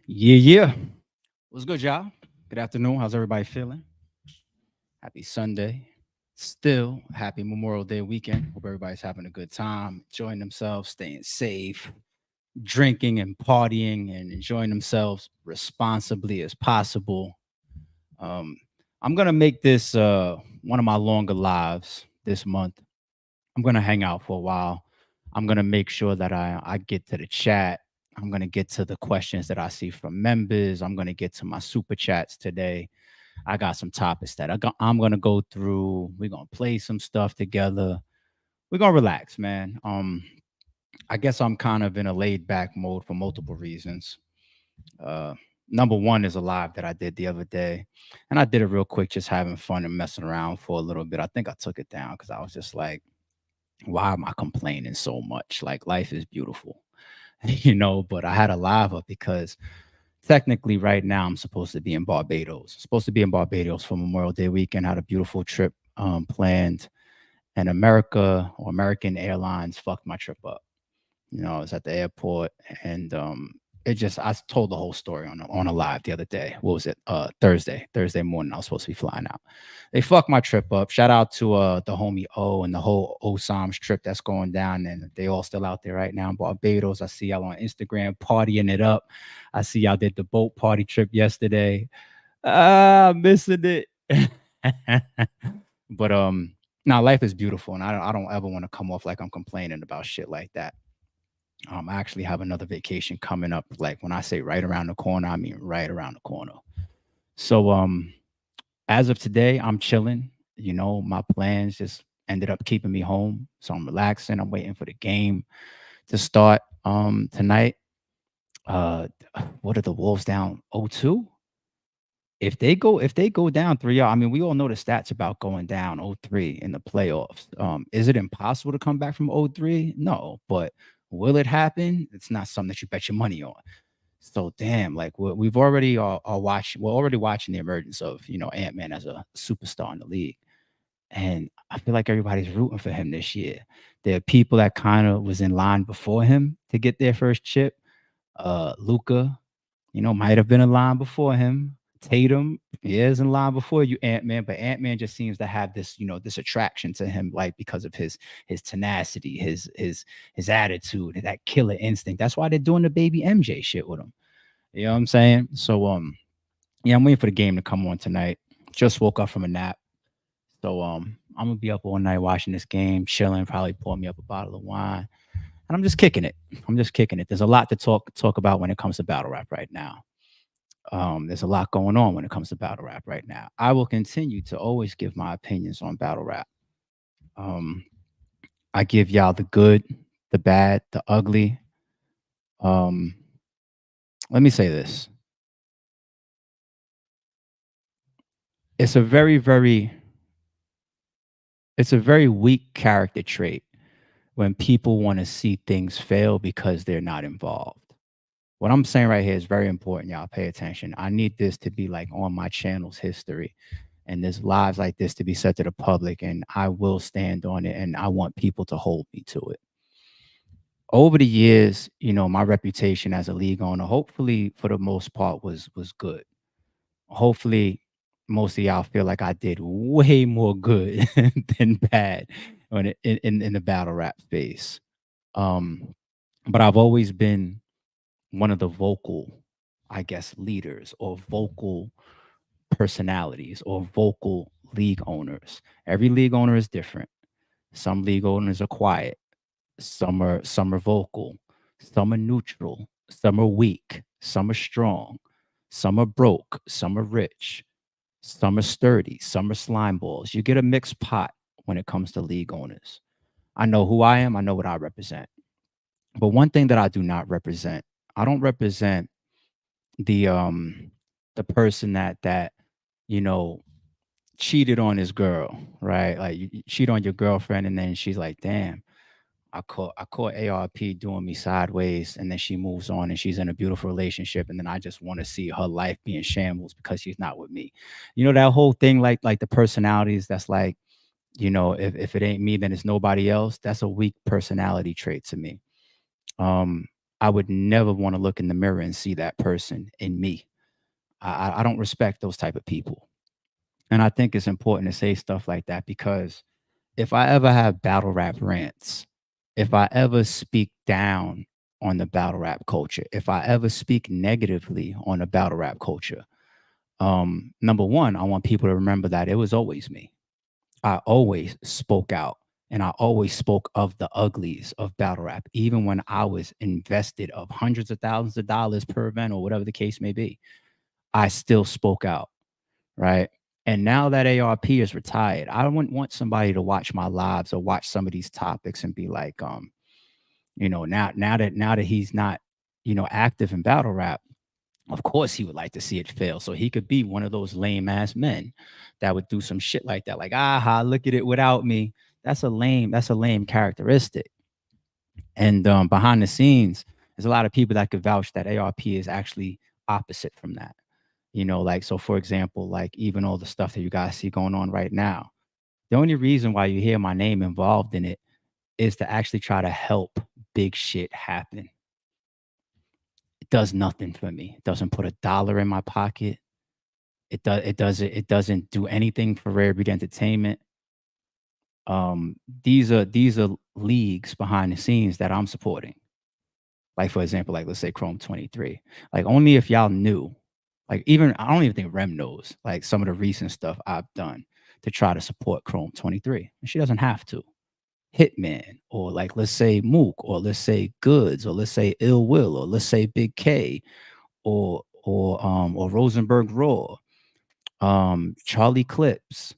Yeah. What's good, y'all? Good afternoon. How's everybody feeling? Happy Sunday. Still happy Memorial Day weekend. Hope everybody's having a good time, enjoying themselves, staying safe, drinking and partying, and enjoying themselves responsibly as possible. Um, I'm gonna make this one of my longer lives this month. I'm gonna hang out for a while. I'm gonna make sure that I get to the chat. I'm gonna get to the questions that I see from members. I'm gonna get to my super chats today. I got some topics that I'm gonna go through. We're gonna play some stuff together. We're gonna relax, man. I guess I'm kind of in a laid back mode for multiple reasons. Uh, Number one is a live that I did the other day, and I did it real quick, just having fun and messing around for a little bit. I think I took it down because I was just like, why am I complaining so much? Like life is beautiful, But I had a live up because technically right now I'm supposed to be in Barbados. Supposed to be in Barbados for Memorial Day weekend. Had a beautiful trip planned, and American Airlines fucked my trip up. I was at the airport and it just I told the whole story on a live the other day. What was it? Thursday morning. I was supposed to be flying out. They fucked my trip up. Shout out to the homie O and the whole Osam's trip that's going down, and they all still out there right now in Barbados. I see y'all on Instagram partying it up. I see y'all did the boat party trip yesterday. Missing it. But now life is beautiful, and I don't ever want to come off like I'm complaining about shit like that. I actually have another vacation coming up. Like when I say right around the corner, I mean right around the corner. So as of today, I'm chilling. My plans just ended up keeping me home. So I'm relaxing. I'm waiting for the game to start tonight. Uh what are the Wolves down 0-2? If they go down 3-0, I mean, we all know the stats about going down 0-3 in the playoffs. Is it impossible to come back from 0-3? No, but will it happen? It's not something that you bet your money on. So damn, like we've already are watching. We're already watching the emergence of Ant-Man as a superstar in the league, and I feel like everybody's rooting for him this year. There are people that kind of was in line before him to get their first chip. Luca, might have been in line before him. Tatum, he is in line before you, Ant Man, but Ant Man just seems to have this, this attraction to him, like because of his tenacity, his attitude, that killer instinct. That's why they're doing the baby MJ shit with him. You know what I'm saying? So yeah, I'm waiting for the game to come on tonight. Just woke up from a nap. So I'm gonna be up all night watching this game, chilling, probably pour me up a bottle of wine. And I'm just kicking it. I'm just kicking it. There's a lot to talk about when it comes to battle rap right now. There's a lot going on when it comes to battle rap right now. I will continue to always give my opinions on battle rap. Um, I give y'all the good, the bad, the ugly. Um, Let me say this: it's a it's a very weak character trait when people want to see things fail because they're not involved. What I'm saying right here is very important. Y'all pay attention. I need this to be like on my channel's history, and there's lives like this to be said to the public, and I will stand on it, and I want people to hold me to it. Over the years, my reputation as a league owner, hopefully for the most part, was good. Hopefully, most of y'all feel like I did way more good than bad in the battle rap space. Um, but I've always been one of the vocal, I guess, leaders or vocal personalities or vocal league owners. Every league owner is different. Some league owners are quiet, some are vocal, some are neutral, some are weak, some are strong, some are broke, some are rich, some are sturdy, some are slime balls. You get a mixed pot when it comes to league owners. I know who I am, I know what I represent. But one thing that I do not represent, I don't represent the the person that you know cheated on his girl, right? Like you cheat on your girlfriend and then she's like, "Damn, I caught ARP doing me sideways," and then she moves on and she's in a beautiful relationship, and then I just want to see her life be in shambles because she's not with me. That whole thing, like the personalities that's like, if it ain't me, then it's nobody else. That's a weak personality trait to me. Um I would never want to look in the mirror and see that person in me. I don't respect those type of people. And I think it's important to say stuff like that because if I ever have battle rap rants, if I ever speak down on the battle rap culture, if I ever speak negatively on the battle rap culture, number one, I want people to remember that it was always me. I always spoke out and I always spoke of the uglies of battle rap, even when I was invested of hundreds of thousands of dollars per event or whatever the case may be. I still spoke out, right? And now that ARP is retired, I wouldn't want somebody to watch my lives or watch some of these topics and be like, now that he's not, active in battle rap, of course he would like to see it fail. So he could be one of those lame ass men that would do some shit like that. Like, aha, look at it without me. That's a lame characteristic. And behind the scenes, there's a lot of people that could vouch that ARP is actually opposite from that. Like, so for example, like even all the stuff that you guys see going on right now, the only reason why you hear my name involved in it is to actually try to help big shit happen. It does nothing for me. It doesn't put a dollar in my pocket. It doesn't do anything for Rare Breed Entertainment. These are leagues behind the scenes that I'm supporting. Like for example, like let's say Chrome 23. Like only if y'all knew, like even I don't even think Rem knows like some of the recent stuff I've done to try to support Chrome 23. And she doesn't have to. Hitman, or like let's say Mook, or let's say Goods, or let's say Ill Will, or let's say Big K, or Rosenberg Raw, Charlie Clips.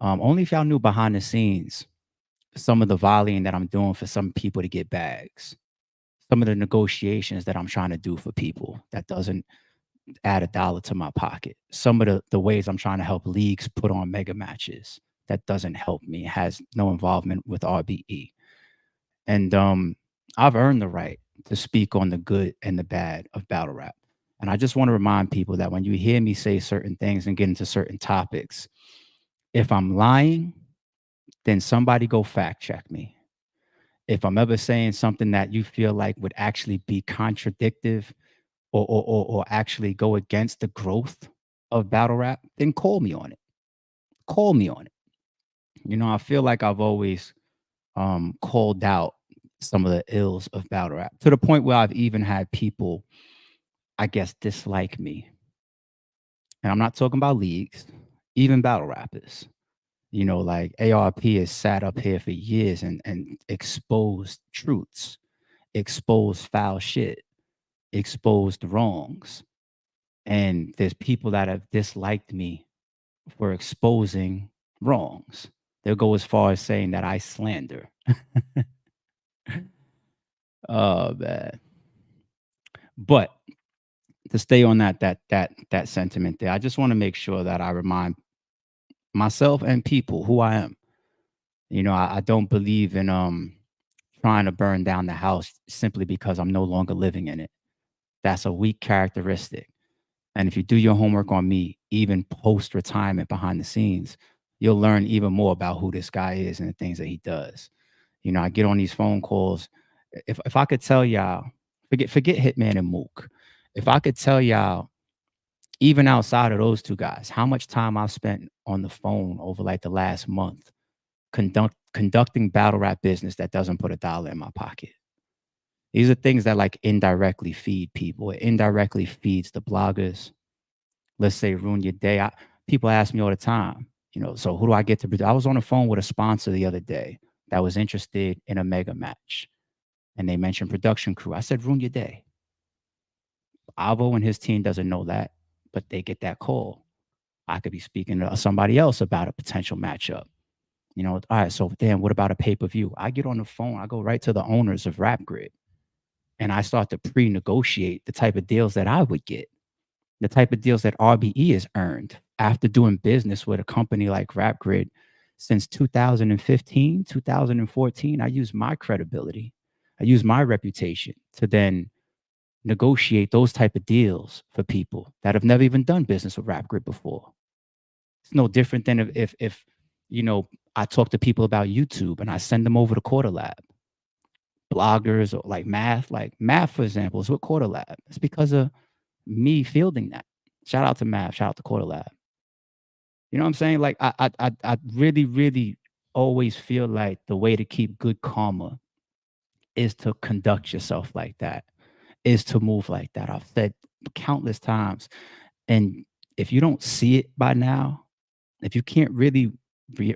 Only if y'all knew behind the scenes some of the volleying that I'm doing for some people to get bags, some of the negotiations that I'm trying to do for people that doesn't add a dollar to my pocket, some of the ways I'm trying to help leagues put on mega matches that doesn't help me, has no involvement with RBE. And I've earned the right to speak on the good and the bad of battle rap. And I just want to remind people that when you hear me say certain things and get into certain topics, if I'm lying, then somebody go fact check me. If I'm ever saying something that you feel like would actually be contradictive or actually go against the growth of battle rap, then call me on it. Call me on it. I feel like I've always called out some of the ills of battle rap to the point where I've even had people, I guess, dislike me. And I'm not talking about leagues, even battle rappers. Like ARP has sat up here for years and exposed truths, exposed foul shit, exposed wrongs. And there's people that have disliked me for exposing wrongs. They'll go as far as saying that I slander. Oh man. But to stay on that sentiment there, I just want to make sure that I remind myself and people who I am. I don't believe in trying to burn down the house simply because I'm no longer living in it. That's a weak characteristic. And if you do your homework on me, even post retirement behind the scenes, you'll learn even more about who this guy is and the things that he does. I get on these phone calls. If I could tell y'all, forget Hitman and Mook. If I could tell y'all, even outside of those two guys, how much time I've spent on the phone over like the last month conducting battle rap business that doesn't put a dollar in my pocket. These are things that like indirectly feed people. It indirectly feeds the bloggers. Let's say ruin your day. People ask me all the time, so who do I get to produce? I was on the phone with a sponsor the other day that was interested in a mega match. And they mentioned production crew. I said, ruin your day. Avo and his team doesn't know that, but they get that call. I could be speaking to somebody else about a potential matchup. All right, so damn, what about a pay-per-view? I get on the phone, I go right to the owners of Rap Grid, and I start to pre-negotiate the type of deals that I would get, the type of deals that RBE has earned after doing business with a company like Rap Grid since 2015, 2014. I use my credibility, I use my reputation to then negotiate those type of deals for people that have never even done business with Rap Grid before. It's no different than if I talk to people about YouTube and I send them over to Quarter Lab. bloggers or like math, for example, is with Quarter Lab. It's because of me fielding that. Shout out to math. Shout out to Quarter Lab. You know what I'm saying? Like I really, really always feel like the way to keep good karma is to conduct yourself like that, is to move like that. I've said countless times. And if you don't see it by now, if you can't really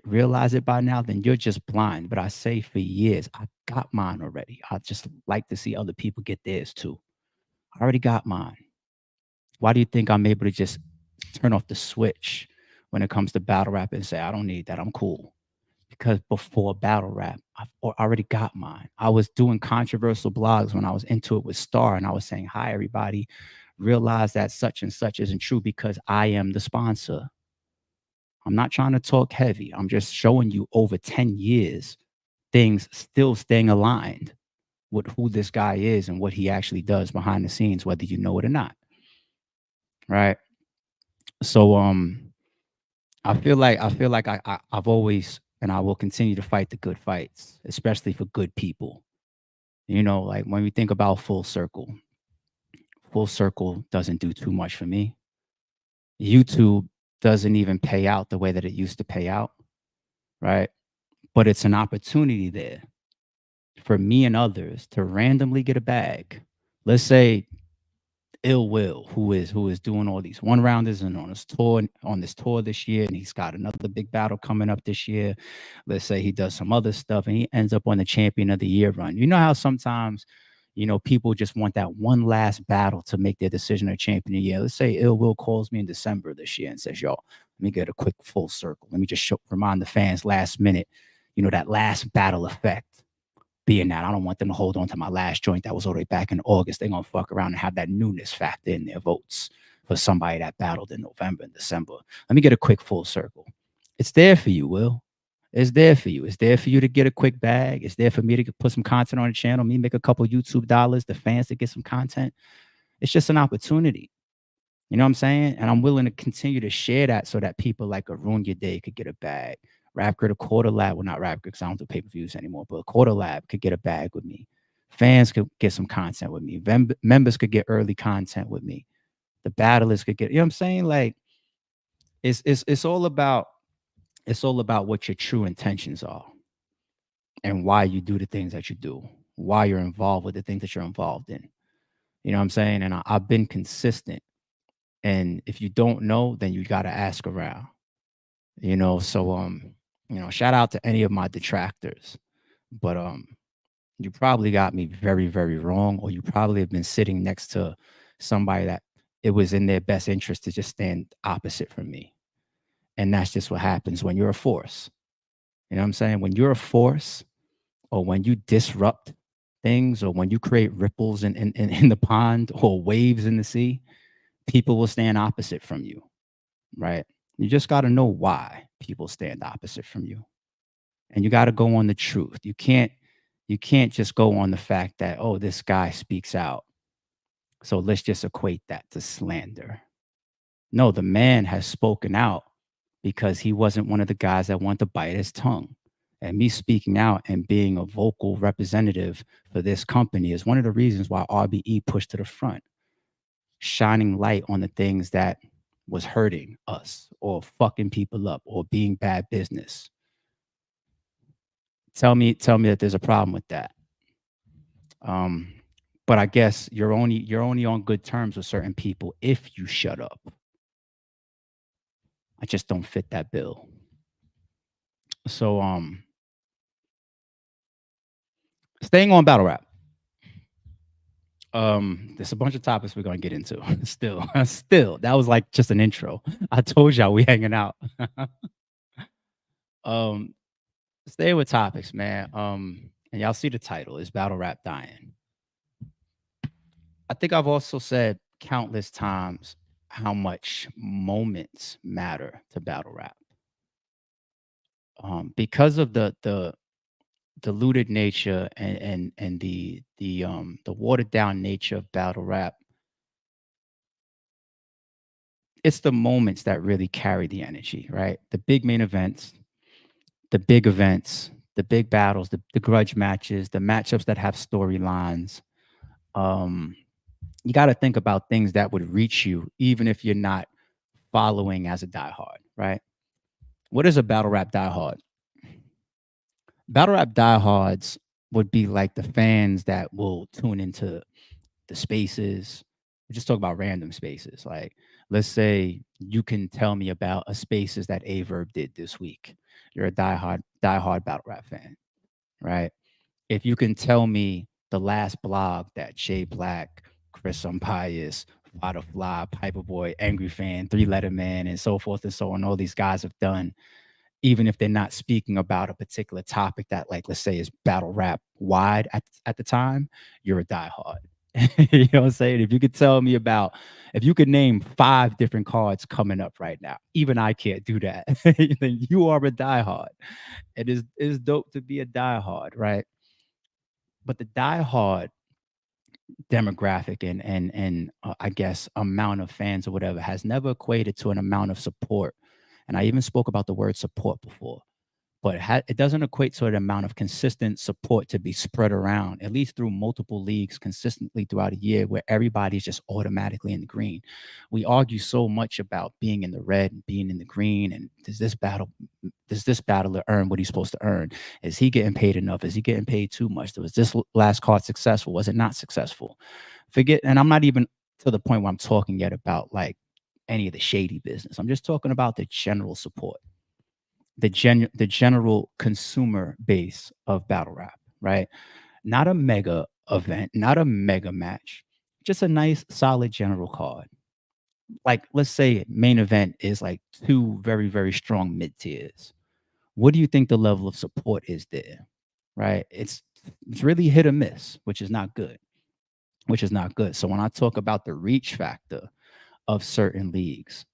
realize it by now, then you're just blind. But I say for years, I got mine already. I just like to see other people get theirs too. I already got mine. Why do you think I'm able to just turn off the switch when it comes to battle rap and say, I don't need that. I'm cool? Because before battle rap, already got mine. I was doing controversial blogs when I was into it with Star, and I was saying, hi, everybody. Realize that such and such isn't true because I am the sponsor. I'm not trying to talk heavy. I'm just showing you over 10 years, things still staying aligned with who this guy is and what he actually does behind the scenes, whether you know it or not. Right. So I feel like I've always and I will continue to fight the good fights, especially for good people. You know, like when we think about full circle doesn't do too much for me. YouTube doesn't even pay out the way that it used to pay out, right? But it's an opportunity there for me and others to randomly get a bag. Let's say Ill Will, who is doing all these one rounders and on this tour this year, and he's got another big battle coming up this year. Let's say he does some other stuff and he ends up on the champion of the year run. You know how sometimes, people just want that one last battle to make their decision of champion of the year. Let's say Ill Will calls me in December this year and says, "Yo, let me get a quick full circle. Let me just remind the fans last minute, that last battle effect." Being that I don't want them to hold on to my last joint that was already back in August. They're gonna fuck around and have that newness factor in their votes for somebody that battled in November and December. Let me get a quick full circle. It's there for you, Will. It's there for you. It's there for you to get a quick bag. It's there for me to put some content on the channel, me make a couple YouTube dollars, the fans to get some content. It's just an opportunity. You know what I'm saying? And I'm willing to continue to share that so that people like Arun Your Day could get a bag. Rap Grid, a Quarter Lab, well, not Rap Grid because I don't do pay-per-views anymore, but a Quarter Lab could get a bag with me. Fans could get some content with me. Members could get early content with me. The battlers could get, you know what I'm saying? Like it's all about what your true intentions are and why you do the things that you do, why you're involved with the things that you're involved in. You know what I'm saying? And I've been consistent. And if you don't know, then you got to ask around. So shout out to any of my detractors, but you probably got me very, very wrong, or you probably have been sitting next to somebody that it was in their best interest to just stand opposite from me. And that's just what happens when you're a force. You know what I'm saying? When you're a force, or when you disrupt things, or when you create ripples in the pond or waves in the sea, people will stand opposite from you, right? You just got to know why people stand opposite from you. And you got to go on the truth. You can't just go on the fact that, oh, this guy speaks out. So let's just equate that to slander. No, the man has spoken out because he wasn't one of the guys that wanted to bite his tongue. And me speaking out and being a vocal representative for this company is one of the reasons why RBE pushed to the front, shining light on the things that was hurting us or fucking people up or being bad business. Tell me that there's a problem with that. Um, but I guess you're only on good terms with certain people if you shut up. I just don't fit that bill. So staying on battle rap. There's a bunch of topics we're gonna get into. Still, that was like just an intro. I told y'all we hanging out. um, stay with topics, man. And y'all see the title is Battle Rap Dying. I think I've also said countless times how much moments matter to battle rap. Because of the diluted nature and the watered down nature of battle rap, it's the moments that really carry the energy, right? The big main events, the big events, the big battles, the grudge matches, the matchups that have storylines. Um, you got to think about things that would reach you, even if you're not following as a diehard, right? What is a battle rap diehard? Battle rap diehards would be like the fans that will tune into the spaces. We just talk about random spaces. Like, let's say you can tell me about a spaces that Averb did this week. You're a diehard battle rap fan, right? If you can tell me the last blog that Jay Black, Chris Umpias, Fada Fly, Piper Boy, Angry Fan, Three Letter Man, and so forth and so on, all these guys have done, even if they're not speaking about a particular topic that, like, let's say is battle rap wide at the time, you're a diehard. You know what I'm saying? If you could tell me about, if you could name 5 different cards coming up right now, even I can't do that, then you are a diehard. It is dope to be a diehard, right? But the diehard demographic and I guess amount of fans or whatever has never equated to an amount of support. And I even spoke about the word support before, but it doesn't equate to an amount of consistent support to be spread around, at least through multiple leagues consistently throughout a year where everybody's just automatically in the green. We argue so much about being in the red and being in the green, and does this battler earn what he's supposed to earn? Is he getting paid enough? Is he getting paid too much? Was this last card successful? Was it not successful? Forget, and I'm not even to the point where I'm talking yet about like any of the shady business. I'm just talking about the general support, the general consumer base of battle rap, right? Not a mega event, not a mega match, just a nice solid general card. Like, let's say main event is like 2 very strong mid tiers. What do you think the level of support is there? Right? It's really hit or miss, which is not good. Which is not good. So when I talk about the reach factor of certain leagues,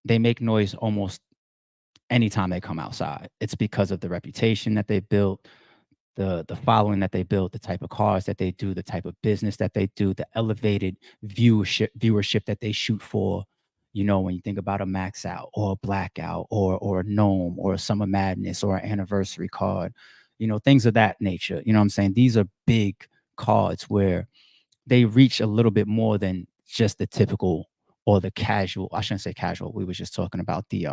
they make noise almost anytime they come outside. It's because of the reputation that they built, the following that they build, the type of cars that they do, the type of business that they do, the elevated viewership that they shoot for. You know, when you think about a max out or a blackout or a gnome or a summer madness or an anniversary card, you know, things of that nature. You know what I'm saying? These are big cards where they reach a little bit more than just the typical or the casual. I shouldn't say casual. We were just talking about the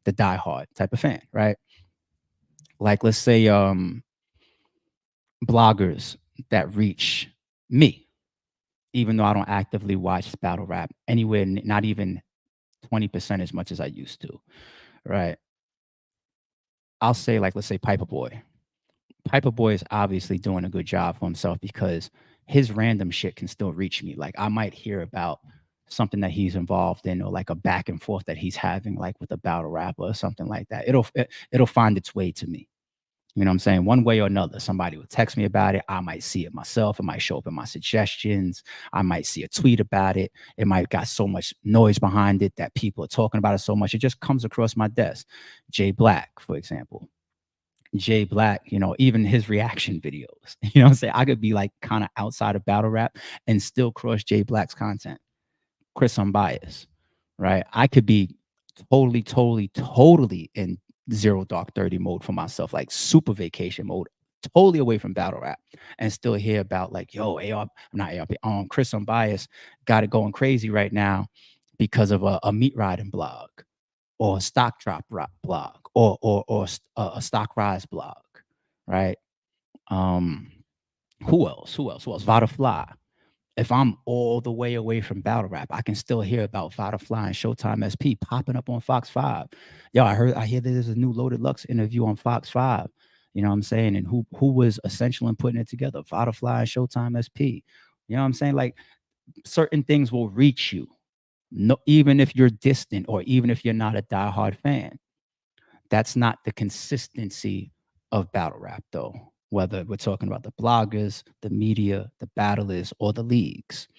diehard type of fan, right? Like, let's say bloggers that reach me, even though I don't actively watch battle rap anywhere, not even 20% as much as I used to, right? I'll say, like, let's say Piper Boy. Piper Boy is obviously doing a good job for himself because his random shit can still reach me. Like, I might hear about something that he's involved in, or like a back and forth that he's having, like with a battle rapper or something like that. It'll find its way to me. You know what I'm saying? One way or another, somebody will text me about it. I might see it myself. It might show up in my suggestions. I might see a tweet about it. It might got so much noise behind it that people are talking about it so much. It just comes across my desk. Jay Black, for example. Jay Black, you know, even his reaction videos. You know what I'm saying? I could be like kind of outside of battle rap and still cross Jay Black's content. Chris Unbiased, right? I could be totally in zero dark 30 mode for myself, like super vacation mode, totally away from battle rap, and still hear about like, yo, AR, not ARP, Chris Unbiased got it going crazy right now because of a meat riding blog or a stock drop blog or a stock rise blog, right? Um, who else? Vada Fly. If I'm all the way away from battle rap, I can still hear about Vada Fly and Showtime SP popping up on Fox 5. Yo, I hear there's a new Loaded Lux interview on Fox 5. You know what I'm saying? And who was essential in putting it together? Vada Fly and Showtime SP. You know what I'm saying? Like, certain things will reach you. No, even if you're distant or even if you're not a diehard fan. That's not the consistency of battle rap, though. Whether we're talking about the bloggers, the media, the battlers, or the leagues.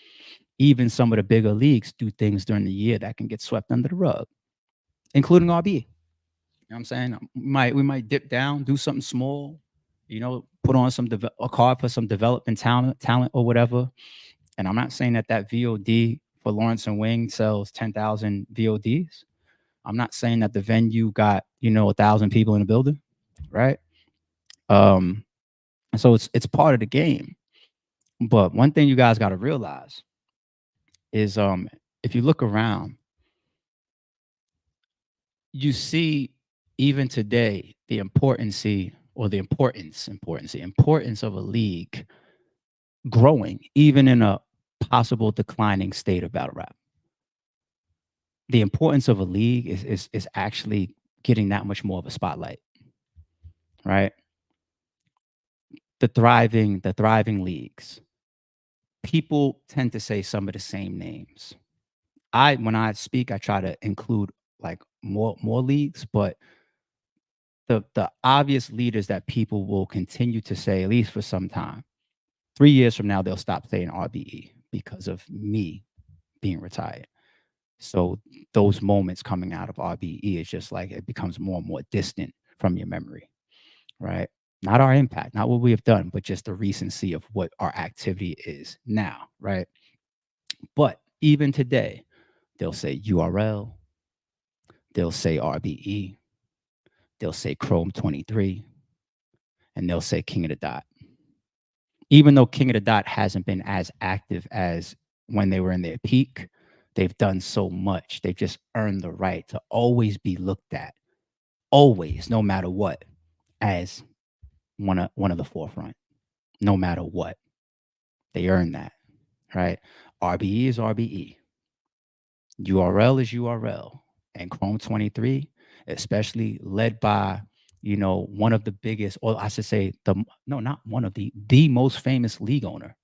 Even some of the bigger leagues do things during the year that can get swept under the rug, including RB. You know what I'm saying? We might dip down, do something small, you know, put on a card for some development talent or whatever. And I'm not saying that VOD for Lawrence and Wing sells 10,000 VODs. I'm not saying that the venue got, you know, 1,000 people in the building. right? Um, so it's part of the game. But one thing you guys got to realize is if you look around, you see even today the importance of a league growing, even in a possible declining state of battle rap. The importance of a league is actually getting that much more of a spotlight, right? The thriving leagues. People tend to say some of the same names. When I speak, I try to include like more leagues, but the obvious leaders that people will continue to say, at least for some time, 3 years from now, they'll stop saying RBE because of me being retired. So those moments coming out of RBE is just like it becomes more and more distant from your memory, right? Not our impact, not what we have done, but just the recency of what our activity is now, right? But even today, they'll say URL, they'll say RBE, they'll say Chrome 23, and they'll say King of the Dot. Even though King of the Dot hasn't been as active as when they were in their peak, they've done so much. They've just earned the right to always be looked at, always, no matter what, as one of the forefront, no matter what. They earn that, right? RBE is RBE. URL is URL. And Chrome 23, especially led by, one of the biggest, or I should say no, not one of the most famous league owner,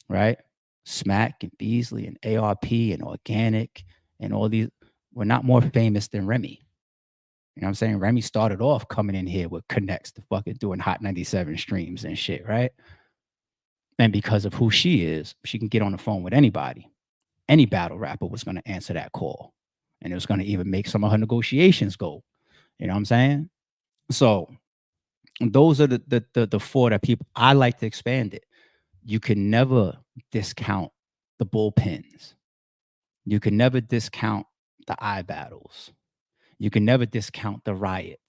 right? Smack and Beasley and ARP and Organic and all these were not more famous than Remy. You know what I'm saying? Remy started off coming in here with connects to fucking doing Hot 97 streams and shit, right? And because of who she is, she can get on the phone with anybody. Any battle rapper was going to answer that call. And it was going to even make some of her negotiations go. You know what I'm saying? So those are the four that people I like to expand it. You can never discount the bullpens. You can never discount the eye battles. You can never discount the riot,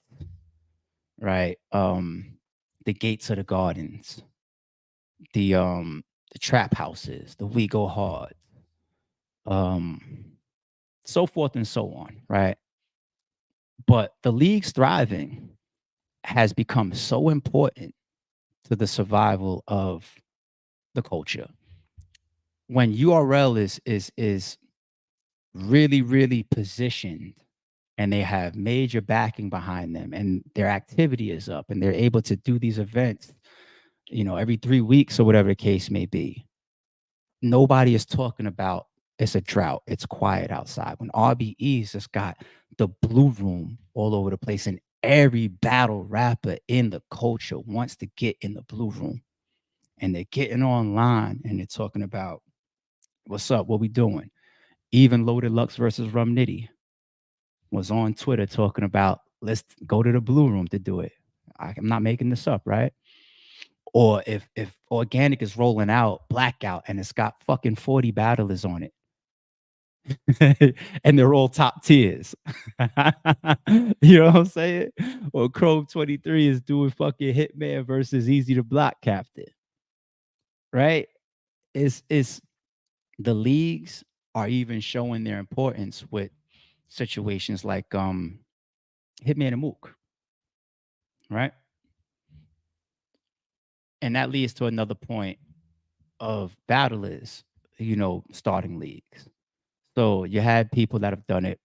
right? The gates of the gardens, the trap houses, the we go hard, um, so forth and so on, right? But the league's thriving has become so important to the survival of the culture. When URL is really, really positioned and they have major backing behind them and their activity is up and they're able to do these events, every 3 weeks or whatever the case may be. Nobody is talking about it's a drought. It's quiet outside. When RBE's just got the blue room all over the place and every battle rapper in the culture wants to get in the blue room and they're getting online and they're talking about what's up, what we doing. Even Loaded Lux versus Rum Nitty was on Twitter talking about let's go to the blue room to do it. I'm not making this up, right? Or if Organic is rolling out Blackout and it's got fucking 40 battlers on it, and they're all top tiers. You know what I'm saying? Or Chrome 23 is doing fucking Hitman versus Easy to Block Captain. Right? It's the leagues are even showing their importance with situations like Hitman and Mook, right? And that leads to another point of battlers, starting leagues. So you had people that have done it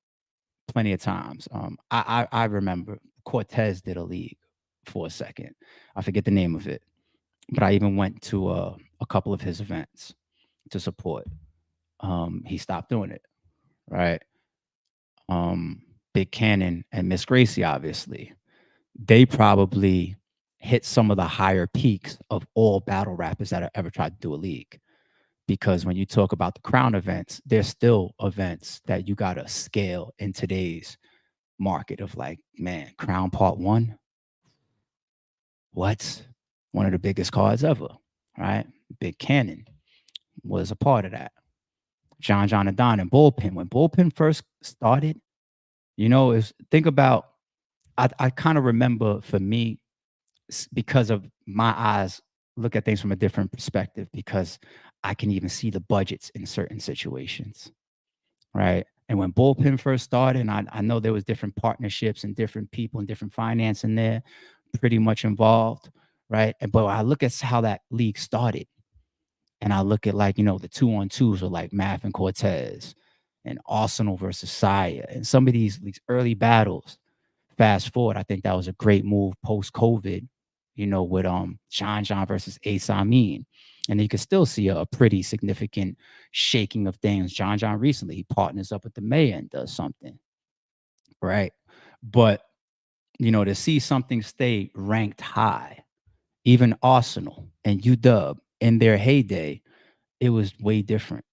plenty of times. I remember Cortez did a league for a second. I forget the name of it, but I even went to a couple of his events to support. He stopped doing it, right? Big Cannon and Miss Gracie, obviously, they probably hit some of the higher peaks of all battle rappers that have ever tried to do a league. Because when you talk about the crown events, there's still events that you got to scale in today's market of like, man, Crown Part 1, what? One of the biggest cards ever, right? Big Cannon was a part of that. John and Don and Bullpen. When Bullpen first started, is think about I kind of remember for me, because of my eyes look at things from a different perspective, because I can even see the budgets in certain situations, right? And when bullpen first started, and I know there was different partnerships and different people and different finance in there, pretty much involved, right? But I look at how that league started, and I look at, like, the 2-on-2s with like Math and Cortez and Arsenal versus Saya and some of these early battles. Fast forward, I think that was a great move post COVID, with John versus Ace Amin. And you can still see a pretty significant shaking of things. John recently, he partners up with the mayor and does something, right? But to see something stay ranked high, even Arsenal and UW in their heyday, it was way different.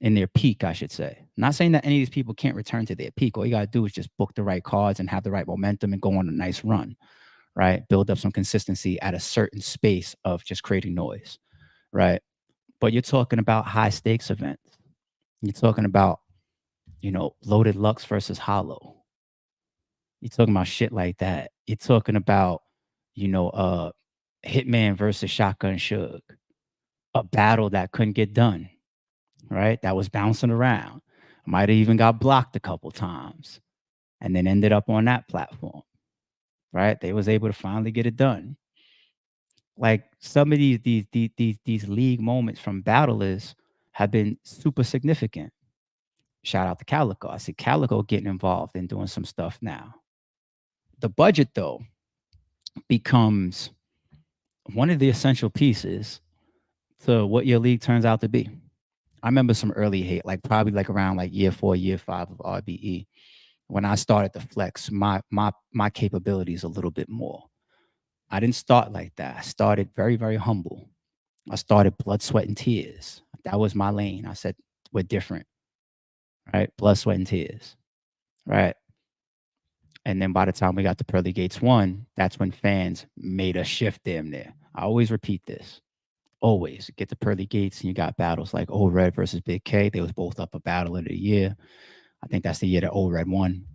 In their peak, I should say. Not saying that any of these people can't return to their peak. All you got to do is just book the right cards and have the right momentum and go on a nice run, right? Build up some consistency at a certain space of just creating noise, right? But you're talking about high stakes events. You're talking about, loaded Lux versus Hollow. You're talking about shit like that. You're talking about, you know, uh, Hitman versus Shotgun Suge, a battle that couldn't get done, right? That was bouncing around. Might have even got blocked a couple times and then ended up on that platform, right? They was able to finally get it done. Like some of these league moments from battlers have been super significant. Shout out to Calico. I see Calico getting involved and doing some stuff now. The budget, though, becomes one of the essential pieces to what your league turns out to be. I remember some early hate, like probably like around like year 4, year 5 of RBE, when I started to flex my capabilities a little bit more. I didn't start like that. I started very, very humble. I started blood, sweat, and tears. That was my lane. I said, we're different, right? Blood, sweat, and tears, right? And then by the time we got to Pearly Gates 1, that's when fans made a shift damn near. I always repeat this. Always get to Pearly Gates and you got battles like Old Red versus Big K. They was both up a battle of the year. I think that's the year that Old Red won.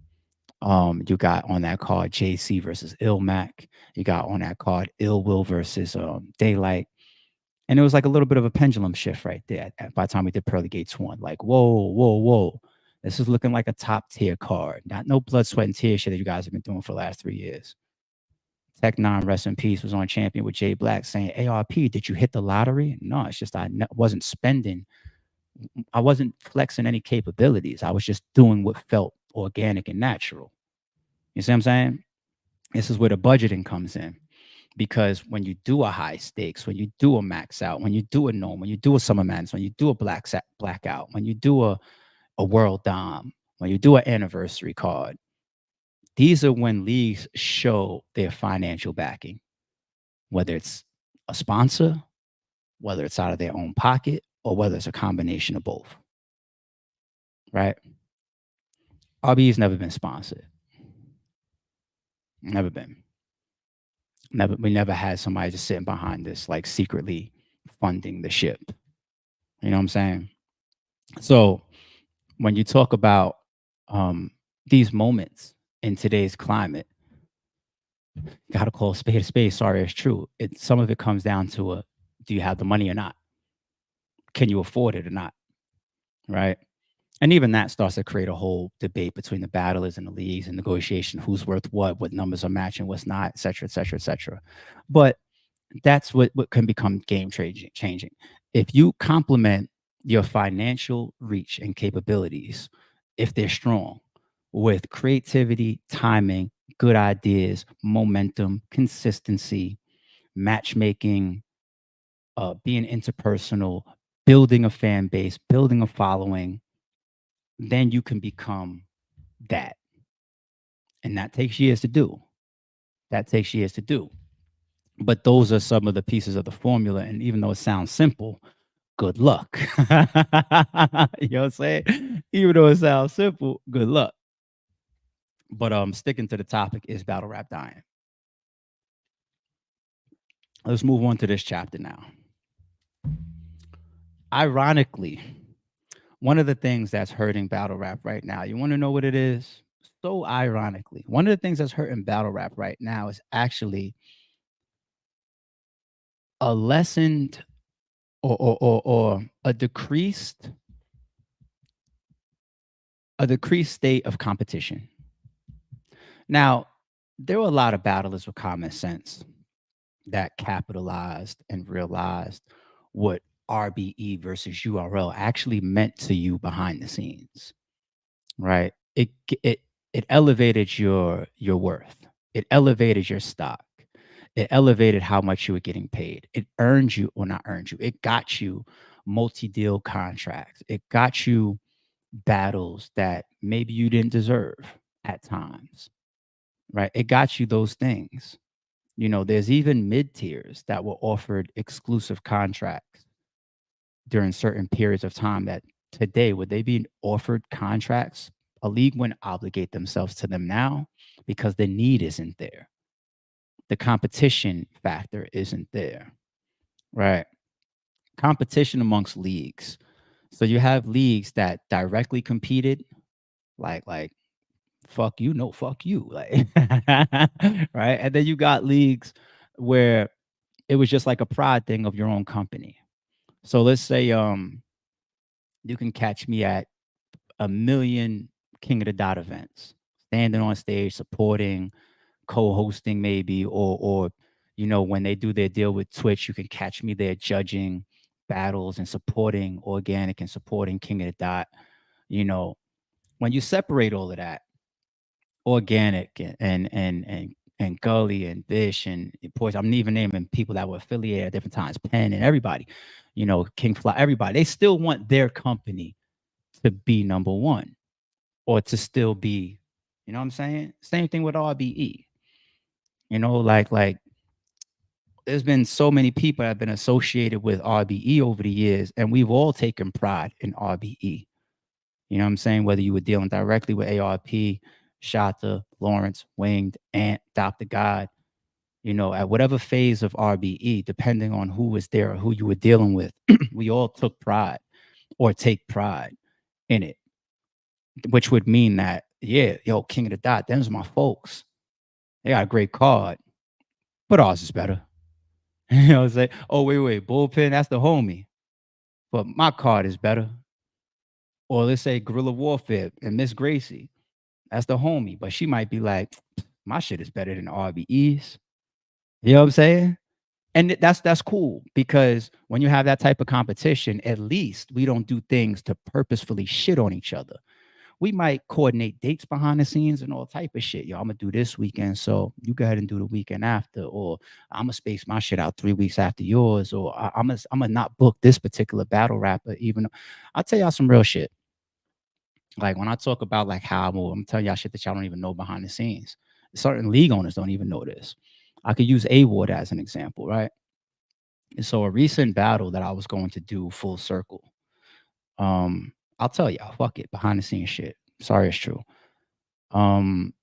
You got on that card JC versus Ilmac. You got on that card Ill Will versus Daylight. And it was like a little bit of a pendulum shift right there by the time we did Pearly Gates 1. Like, whoa, whoa, whoa. This is looking like a top tier card. Not no blood, sweat, and tears shit that you guys have been doing for the last 3 years. Tech Nine, rest in peace, was on Champion with Jay Black saying, ARP, did you hit the lottery? No, it's just wasn't spending. I wasn't flexing any capabilities. I was just doing what felt organic and natural. You see what I'm saying? This is where the budgeting comes in. Because when you do a high stakes, when you do a max out, when you do a gnome, when you do a summer madness, when you do a blackout, when you do a world dom, when you do an anniversary card, these are when leagues show their financial backing, whether it's a sponsor, whether it's out of their own pocket, or whether it's a combination of both. Right? RB's never been sponsored. Never been. We never had somebody just sitting behind this, like secretly funding the ship. You know what I'm saying? So when you talk about these moments in today's climate, gotta call a spade a spade. Sorry, it's true. Some of it comes down to do you have the money or not? Can you afford it or not? Right? And even that starts to create a whole debate between the battlers and the leagues and negotiation, who's worth what numbers are matching, what's not, et cetera, et cetera, et cetera. But that's what can become game changing. If you complement your financial reach and capabilities, if they're strong, with creativity, timing, good ideas, momentum, consistency, matchmaking, being interpersonal, building a fan base, building a following, then you can become that. And that takes years to do. That takes years to do. But those are some of the pieces of the formula. And even though it sounds simple, good luck. You know what I'm saying? Even though it sounds simple, good luck. But sticking to the topic, is battle rap dying? Let's move on to this chapter now. Ironically, one of the things that's hurting battle rap right now, you want to know what it is? so ironically, one of the things that's hurting battle rap right now is actually a lessened or a decreased state of competition. Now, there were a lot of battlers with common sense that capitalized and realized what RBE versus URL actually meant to you behind the scenes, right? It elevated your worth. It elevated your stock. It elevated how much you were getting paid. It earned you, or not earned you. It got you multi-deal contracts. It got you battles that maybe you didn't deserve at times, right? It got you those things. There's even mid tiers that were offered exclusive contracts during certain periods of time that today, would they be offered contracts? A league wouldn't obligate themselves to them now because the need isn't there. The competition factor isn't there, right? Competition amongst leagues. So you have leagues that directly competed, like fuck you, no fuck you, like right. And then you got leagues where it was just like a pride thing of your own company. So let's say you can catch me at a million King of the Dot events, standing on stage, supporting, co-hosting maybe, or when they do their deal with Twitch, you can catch me there judging battles and supporting organic and supporting King of the Dot. You know, when you separate all of that, organic and Gully and Bish and Poison, I'm even naming people that were affiliated at different times, Penn and everybody, King Fly, everybody, they still want their company to be number one or to still be, you know what I'm saying? Same thing with RBE. Like there's been so many people that have been associated with RBE over the years, and we've all taken pride in RBE. You know what I'm saying? Whether you were dealing directly with ARP, Shata, Lawrence, Winged, Ant, Dr. God, at whatever phase of RBE, depending on who was there or who you were dealing with, we all took pride or take pride in it, which would mean that, yeah, yo, King of the Dot, them's my folks. They got a great card, but ours is better. You know what I'm saying? Oh, wait, Bullpen, that's the homie. But my card is better. Or let's say Guerrilla Warfare and Miss Gracie. That's the homie. But she might be like, my shit is better than RBE's. You know what I'm saying? And that's cool because when you have that type of competition, at least we don't do things to purposefully shit on each other. We might coordinate dates behind the scenes and all type of shit. Yo, I'm gonna do this weekend, so you go ahead and do the weekend after, or I'm gonna space my shit out 3 weeks after yours, or I'm gonna not book this particular battle rapper. Even I'll tell y'all some real shit. Like when I talk about like how I'm telling y'all shit that y'all don't even know behind the scenes. Certain league owners don't even know this. I could use A Ward as an example, right? And so a recent battle that I was going to do full circle. I'll tell y'all, fuck it, behind the scenes shit. Sorry, it's true. Um,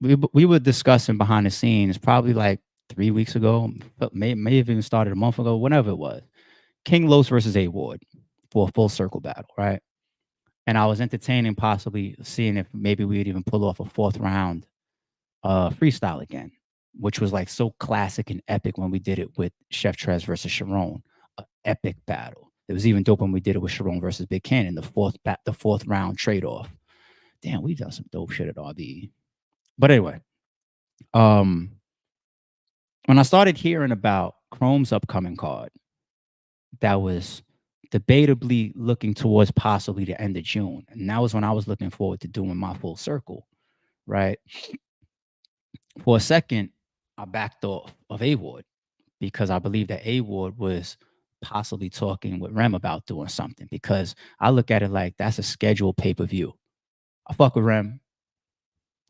we were discussing behind the scenes probably like 3 weeks ago, but may have even started a month ago, whenever it was. King Los versus A Ward for a full circle battle, right? And I was entertaining possibly seeing if maybe we'd even pull off a fourth round freestyle again, which was like so classic and epic when we did it with Chef Trez versus Sharon, a epic battle. It was even dope when we did it with Sharon versus Big Cannon, the fourth round trade off. Damn, we've done some dope shit at RBE. But anyway, um, when I started hearing about Chrome's upcoming card, that was debatably looking towards possibly the end of June, and that was when I was looking forward to doing my full circle, right? For a second, I backed off of A Ward because I believe that A Ward was possibly talking with Rem about doing something, because I look at it like that's a scheduled pay-per-view. I fuck with Rem.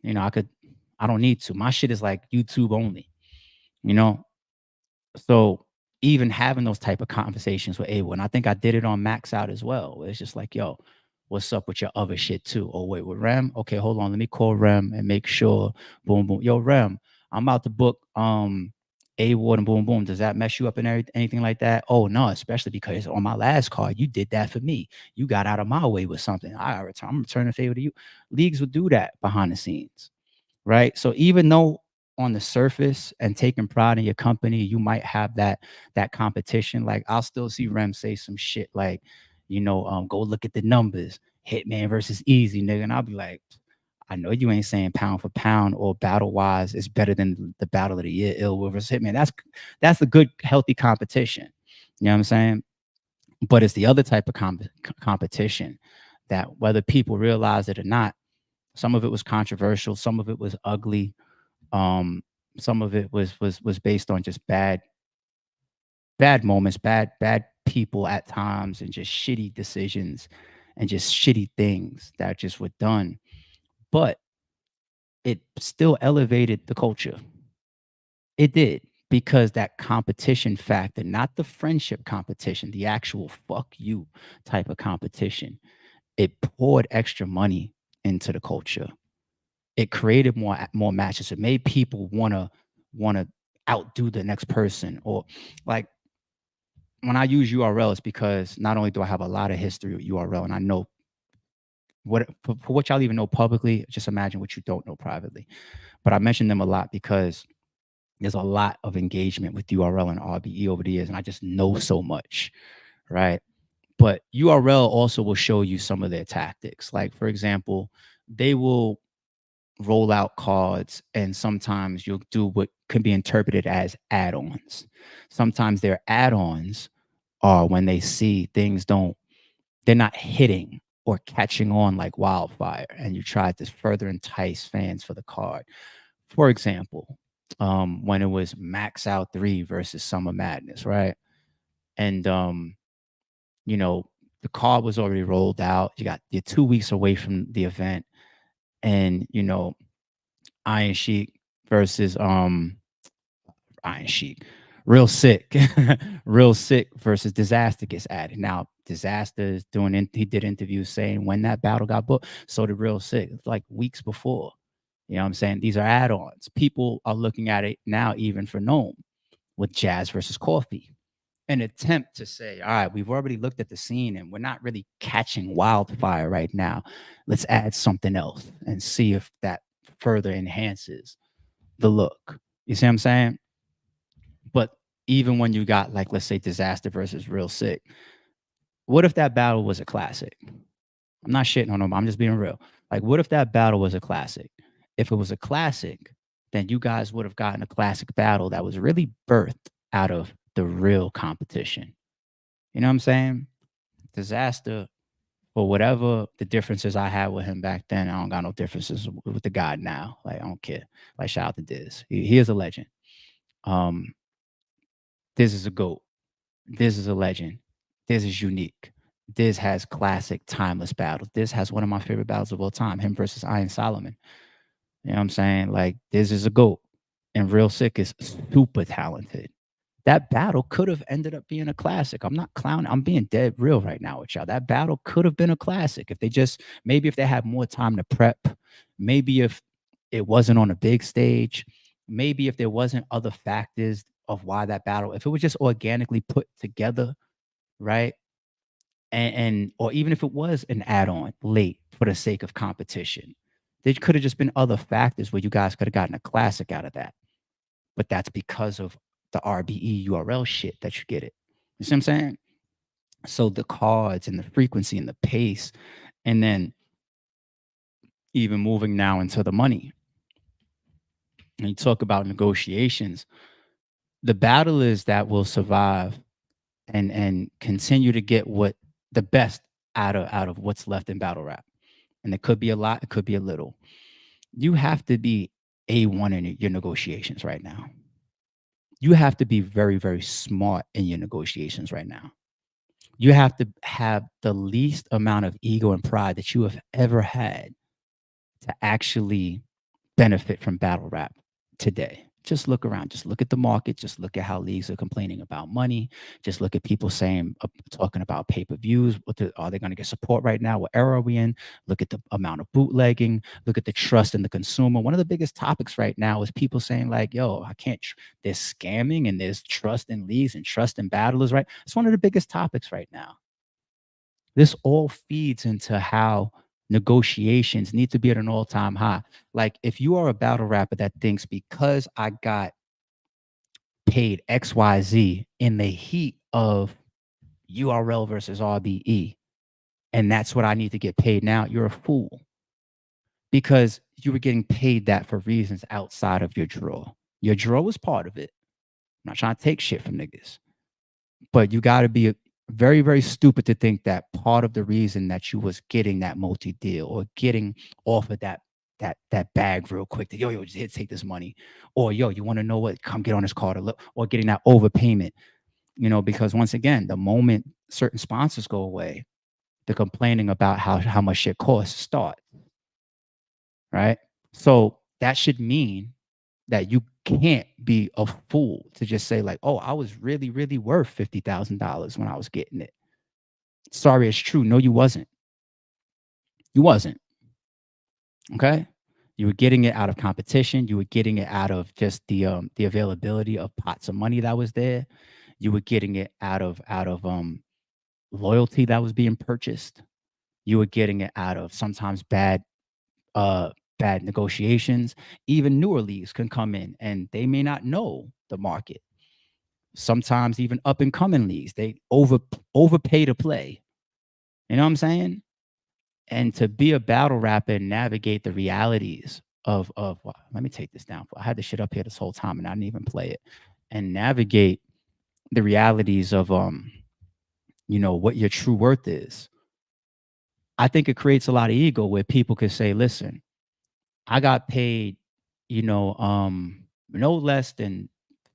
I don't need to. My shit is like YouTube only, you know? So even having those type of conversations with A Ward, and I think I did it on Max Out as well. It's just like, yo, what's up with your other shit too? Oh, wait, with Rem? Okay, hold on. Let me call Rem and make sure. Boom, boom. Yo, Rem, I'm about to book A Ward and boom boom. Does that mess you up and anything like that? Oh no, especially because on my last card, you did that for me. You got out of my way with something. I'm returning favor to you. Leagues will do that behind the scenes, right? So even though on the surface and taking pride in your company, you might have that competition. Like I'll still see Rem say some shit like, go look at the numbers, Hitman versus Easy, nigga, and I'll be like, I know you ain't saying pound for pound or battle wise is better than the battle of the year, Ill Will versus Hitman. That's a good healthy competition. You know what I'm saying? But it's the other type of competition that whether people realize it or not, some of it was controversial, some of it was ugly, um, some of it was based on just bad moments, bad people at times, and just shitty decisions and just shitty things that just were done. But it still elevated the culture. It did because that competition factor, not the friendship competition, the actual fuck you type of competition, it poured extra money into the culture. It created more matches. It made people wanna outdo the next person. Or like when I use URL, it's because not only do I have a lot of history with URL, and I know what for what y'all even know publicly, just imagine what you don't know privately. But I mention them a lot because there's a lot of engagement with URL and RBE over the years, and I just know so much, right? But URL also will show you some of their tactics. Like, for example, they will roll out cards, and sometimes you'll do what can be interpreted as add-ons. Sometimes their add-ons are when they see things they're not hitting or catching on like wildfire, and you try to further entice fans for the card. For example, when it was Max Out 3 versus Summer Madness, right? And you know, the card was already rolled out. You're 2 weeks away from the event, and Iron Sheik versus Iron Sheik. Real sick. Real sick versus Disaster gets added. Now, Disaster is he did interviews saying when that battle got booked, so did Real Sick. It's like weeks before. You know what I'm saying? These are add-ons. People are looking at it now, even for Gnome, with Jazz versus Coffee. An attempt to say, all right, we've already looked at the scene and we're not really catching wildfire right now. Let's add something else and see if that further enhances the look. You see what I'm saying? But even when you got, like, let's say Disaster versus Real Sick, what if that battle was a classic? I'm not shitting on them. I'm just being real. Like, what if that battle was a classic? If it was a classic, then you guys would have gotten a classic battle that was really birthed out of the real competition. You know what I'm saying? Disaster, or whatever the differences I had with him back then, I don't got no differences with the guy now. Like, I don't care. Like, shout out to Diz. He is a legend. Um, Diz is a GOAT. Diz is a legend. Diz is unique. Diz has classic, timeless battles. Diz has one of my favorite battles of all time, him versus Iron Solomon. You know what I'm saying? Like, Diz is a GOAT. And Real Sick is super talented. That battle could have ended up being a classic. I'm not clowning. I'm being dead real right now with y'all. That battle could have been a classic if they just maybe if they had more time to prep, maybe if it wasn't on a big stage, maybe if there wasn't other factors of why that battle, if it was just organically put together, right? And or even if it was an add-on late for the sake of competition, there could have just been other factors where you guys could have gotten a classic out of that. But that's because of the RBE URL shit that you get it. You see what I'm saying? So the cards and the frequency and the pace, and then even moving now into the money. And you talk about negotiations. The battlers that will survive and continue to get what the best out of what's left in battle rap. And it could be a lot, it could be a little. You have to be A1 in your negotiations right now. You have to be very, very smart in your negotiations right now. You have to have the least amount of ego and pride that you have ever had to actually benefit from battle rap today. Just look around. Just look at the market. Just look at how leagues are complaining about money. Just look at people saying, talking about pay per views. Are they going to get support right now? What era are we in? Look at the amount of bootlegging. Look at the trust in the consumer. One of the biggest topics right now is people saying, like, yo, I can't, there's scamming and there's trust in leagues and trust in battlers, right? It's one of the biggest topics right now. This all feeds into how negotiations need to be at an all-time high. Like if you are a battle rapper that thinks because I got paid XYZ in the heat of URL versus RBE, and that's what I need to get paid now, you're a fool because you were getting paid that for reasons outside of your draw. Your draw was part of it. I'm not trying to take shit from niggas, but you got to be very, very stupid to think that part of the reason that you was getting that multi deal or getting off of that bag real quick, that yo, just here, take this money, or yo, you want to know what? Come get on this card, or getting that overpayment. Because once again, the moment certain sponsors go away, the complaining about how much shit costs start, right? So that should mean that you can't be a fool to just say like, oh, I was really, really worth $50,000 when I was getting it. Sorry, it's true. No, you wasn't. You wasn't. Okay. You were getting it out of competition. You were getting it out of just the availability of pots of money that was there. You were getting it out of loyalty that was being purchased. You were getting it out of sometimes uh bad negotiations. Even newer leagues can come in and they may not know the market. Sometimes even up and coming leagues, they overpay to play. You know what I'm saying? And to be a battle rapper and navigate the realities of let me take this down. I had this shit up here this whole time and I didn't even play it. And navigate the realities of what your true worth is. I think it creates a lot of ego where people could say, listen, I got paid, no less than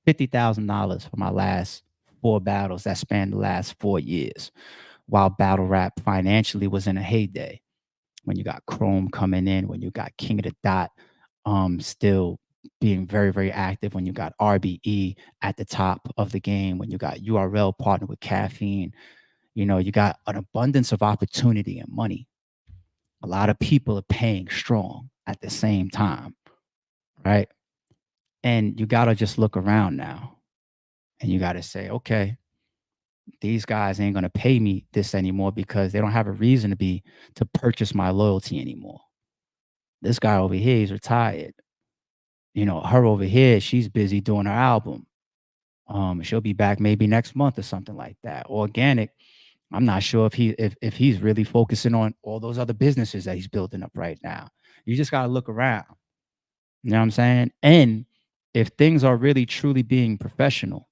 $50,000 for my last 4 battles that spanned the last 4 years, while battle rap financially was in a heyday. When you got Chrome coming in, when you got King of the Dot, still being very, very active, when you got RBE at the top of the game, when you got URL partnered with Caffeine, you got an abundance of opportunity and money. A lot of people are paying strong at the same time, right? And you got to just look around now and you got to say, okay, these guys ain't going to pay me this anymore because they don't have a reason to purchase my loyalty anymore. This guy over here, he's retired. Her over here, she's busy doing her album. She'll be back maybe next month or something like that. Organic, I'm not sure if he's really focusing on all those other businesses that he's building up right now. You just got to look around. You know what I'm saying? And if things are really truly being professional,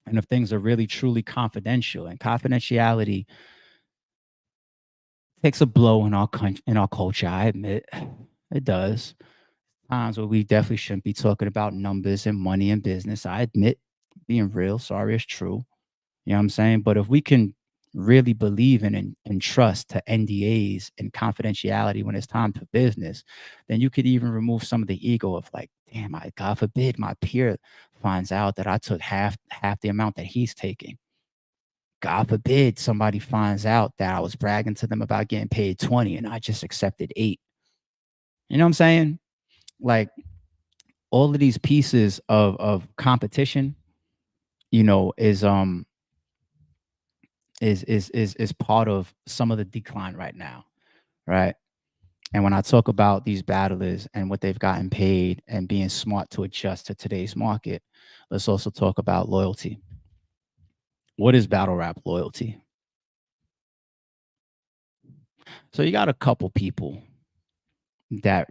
and if things are really truly confidential, and confidentiality takes a blow in our culture, I admit it does. Times where we definitely shouldn't be talking about numbers and money and business. I admit being real, sorry, it's true. You know what I'm saying? But if we can really believe in and trust to NDAs and confidentiality when it's time for business, then you could even remove some of the ego of like, damn, God forbid my peer finds out that I took half the amount that he's taking. God forbid somebody finds out that I was bragging to them about getting paid 20 and I just accepted 8. You know what I'm saying? Like all of these pieces of competition, is is part of some of the decline right now, right? And when I talk about these battlers and what they've gotten paid and being smart to adjust to today's market, let's also talk about loyalty. What is battle rap loyalty? So you got a couple people that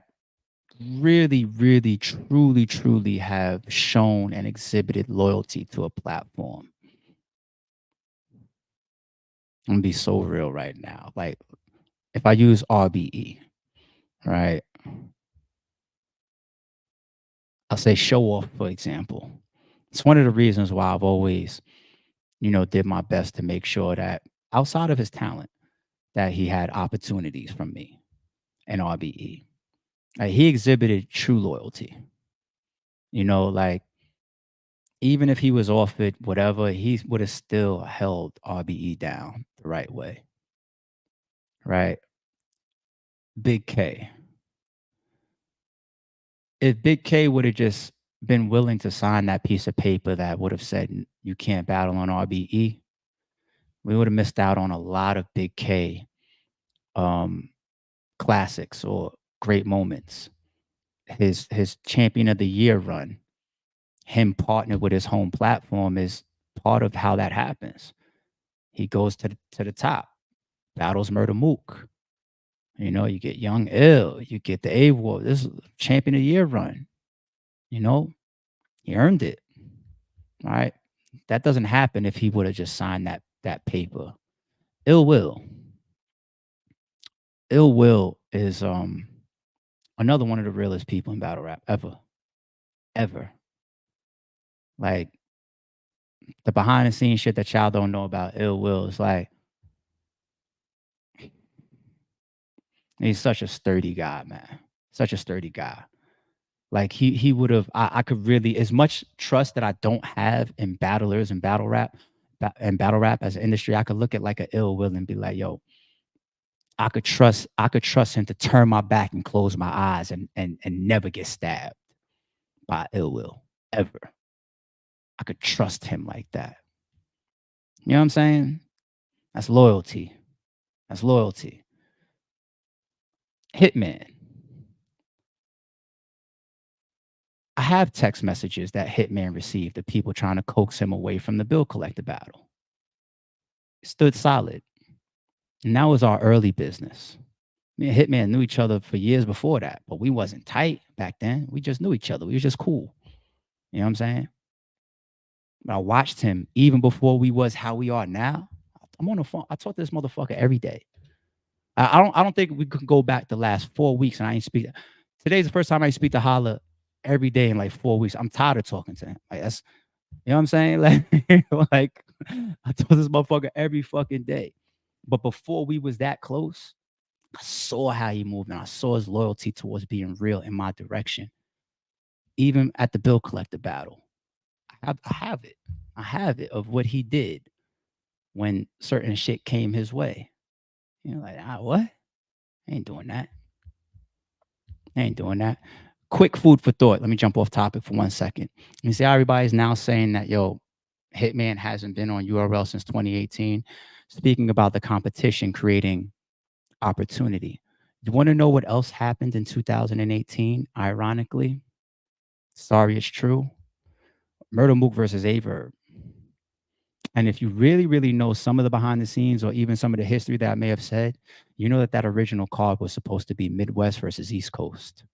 really, really, truly, truly have shown and exhibited loyalty to a platform. I'm gonna be so real right now. Like if I use RBE, right? I'll say show off, for example. It's one of the reasons why I've always, did my best to make sure that outside of his talent, that he had opportunities from me and RBE. Like, he exhibited true loyalty. Like even if he was offered whatever, he would have still held RBE down the right way, right? Big K. If Big K would have just been willing to sign that piece of paper that would have said you can't battle on RBE, we would have missed out on a lot of Big K um, classics or great moments. His champion of the year run, him partnered with his home platform is part of how that happens. He goes to the top, battles Murder Mook. You get Young Ill, you get the A War. This is champion of the year run. You know, he earned it, right? That doesn't happen if he would have just signed that paper. Ill Will. Ill Will is another one of the realest people in battle rap ever. Ever. Like the behind the scenes shit that y'all don't know about Ill Will is like he's such a sturdy guy, man. Such a sturdy guy. Like he would have I could really as much trust that I don't have in battlers and battle rap as an industry, I could look at like a Ill Will and be like, yo, I could trust him to turn my back and close my eyes and never get stabbed by Ill Will ever. I could trust him like that. You know what I'm saying? That's loyalty. That's loyalty. Hitman. I have text messages that Hitman received of people trying to coax him away from the bill collector battle. Stood solid. And that was our early business. Me and Hitman knew each other for years before that, but we wasn't tight back then. We just knew each other. We was just cool. You know what I'm saying? But I watched him even before we was how we are now. I'm on the phone. I talk to this motherfucker every day. I don't think we could go back the last 4 weeks and I ain't speak. Today's the first time I speak to Holla every day in like 4 weeks. I'm tired of talking to him. Like that's you know what I'm saying? Like I told this motherfucker every fucking day. But before we was that close, I saw how he moved and I saw his loyalty towards being real in my direction. Even at the bill collector battle. I have it. I have it of what he did when certain shit came his way. Like, what? I ain't doing that. I ain't doing that. Quick food for thought. Let me jump off topic for 1 second. You see how everybody's now saying that, yo, Hitman hasn't been on URL since 2018. Speaking about the competition creating opportunity. You want to know what else happened in 2018? Ironically, sorry, it's true. Murder Mook versus Averb. And if you really, really know some of the behind the scenes or even some of the history that I may have said, you know that original card was supposed to be Midwest versus East Coast.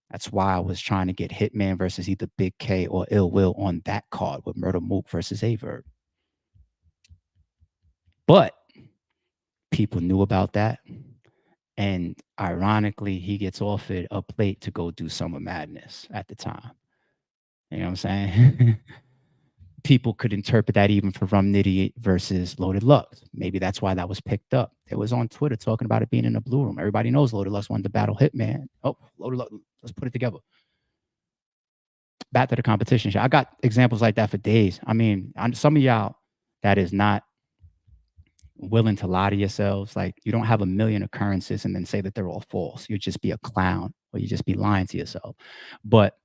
That's why I was trying to get Hitman versus either Big K or Ill Will on that card with Murder Mook versus Averb. But people knew about that. And ironically, he gets offered a plate to go do Summer Madness at the time. You know what I'm saying? People could interpret that even for Rum Nitty versus Loaded Lux. Maybe that's why that was picked up. It was on Twitter talking about it being in the blue room. Everybody knows Loaded Lux wanted to battle Hitman. Oh, Loaded Lux, let's put it together. Back to the competition. I got examples like that for days. I mean, some of y'all that is not willing to lie to yourselves. Like you don't have a million occurrences and then say that they're all false. You'd just be a clown or you just be lying to yourself. But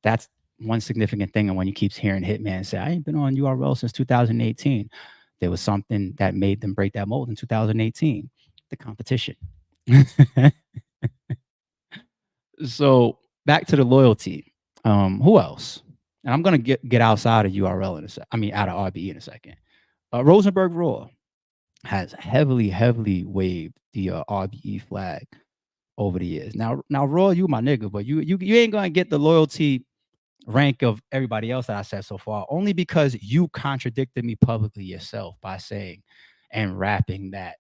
that's one significant thing. And when you keep hearing Hitman say, I ain't been on URL since 2018, there was something that made them break that mold in 2018, the competition. So back to the loyalty. Who else? And I'm gonna get outside of URL in a sec. I mean, out of RBE in a second. Rosenberg Raw has heavily waved the RBE flag over the years. Now, Raw, you my nigga, but you ain't gonna get the loyalty rank of everybody else that I said so far, only because you contradicted me publicly yourself by saying and rapping that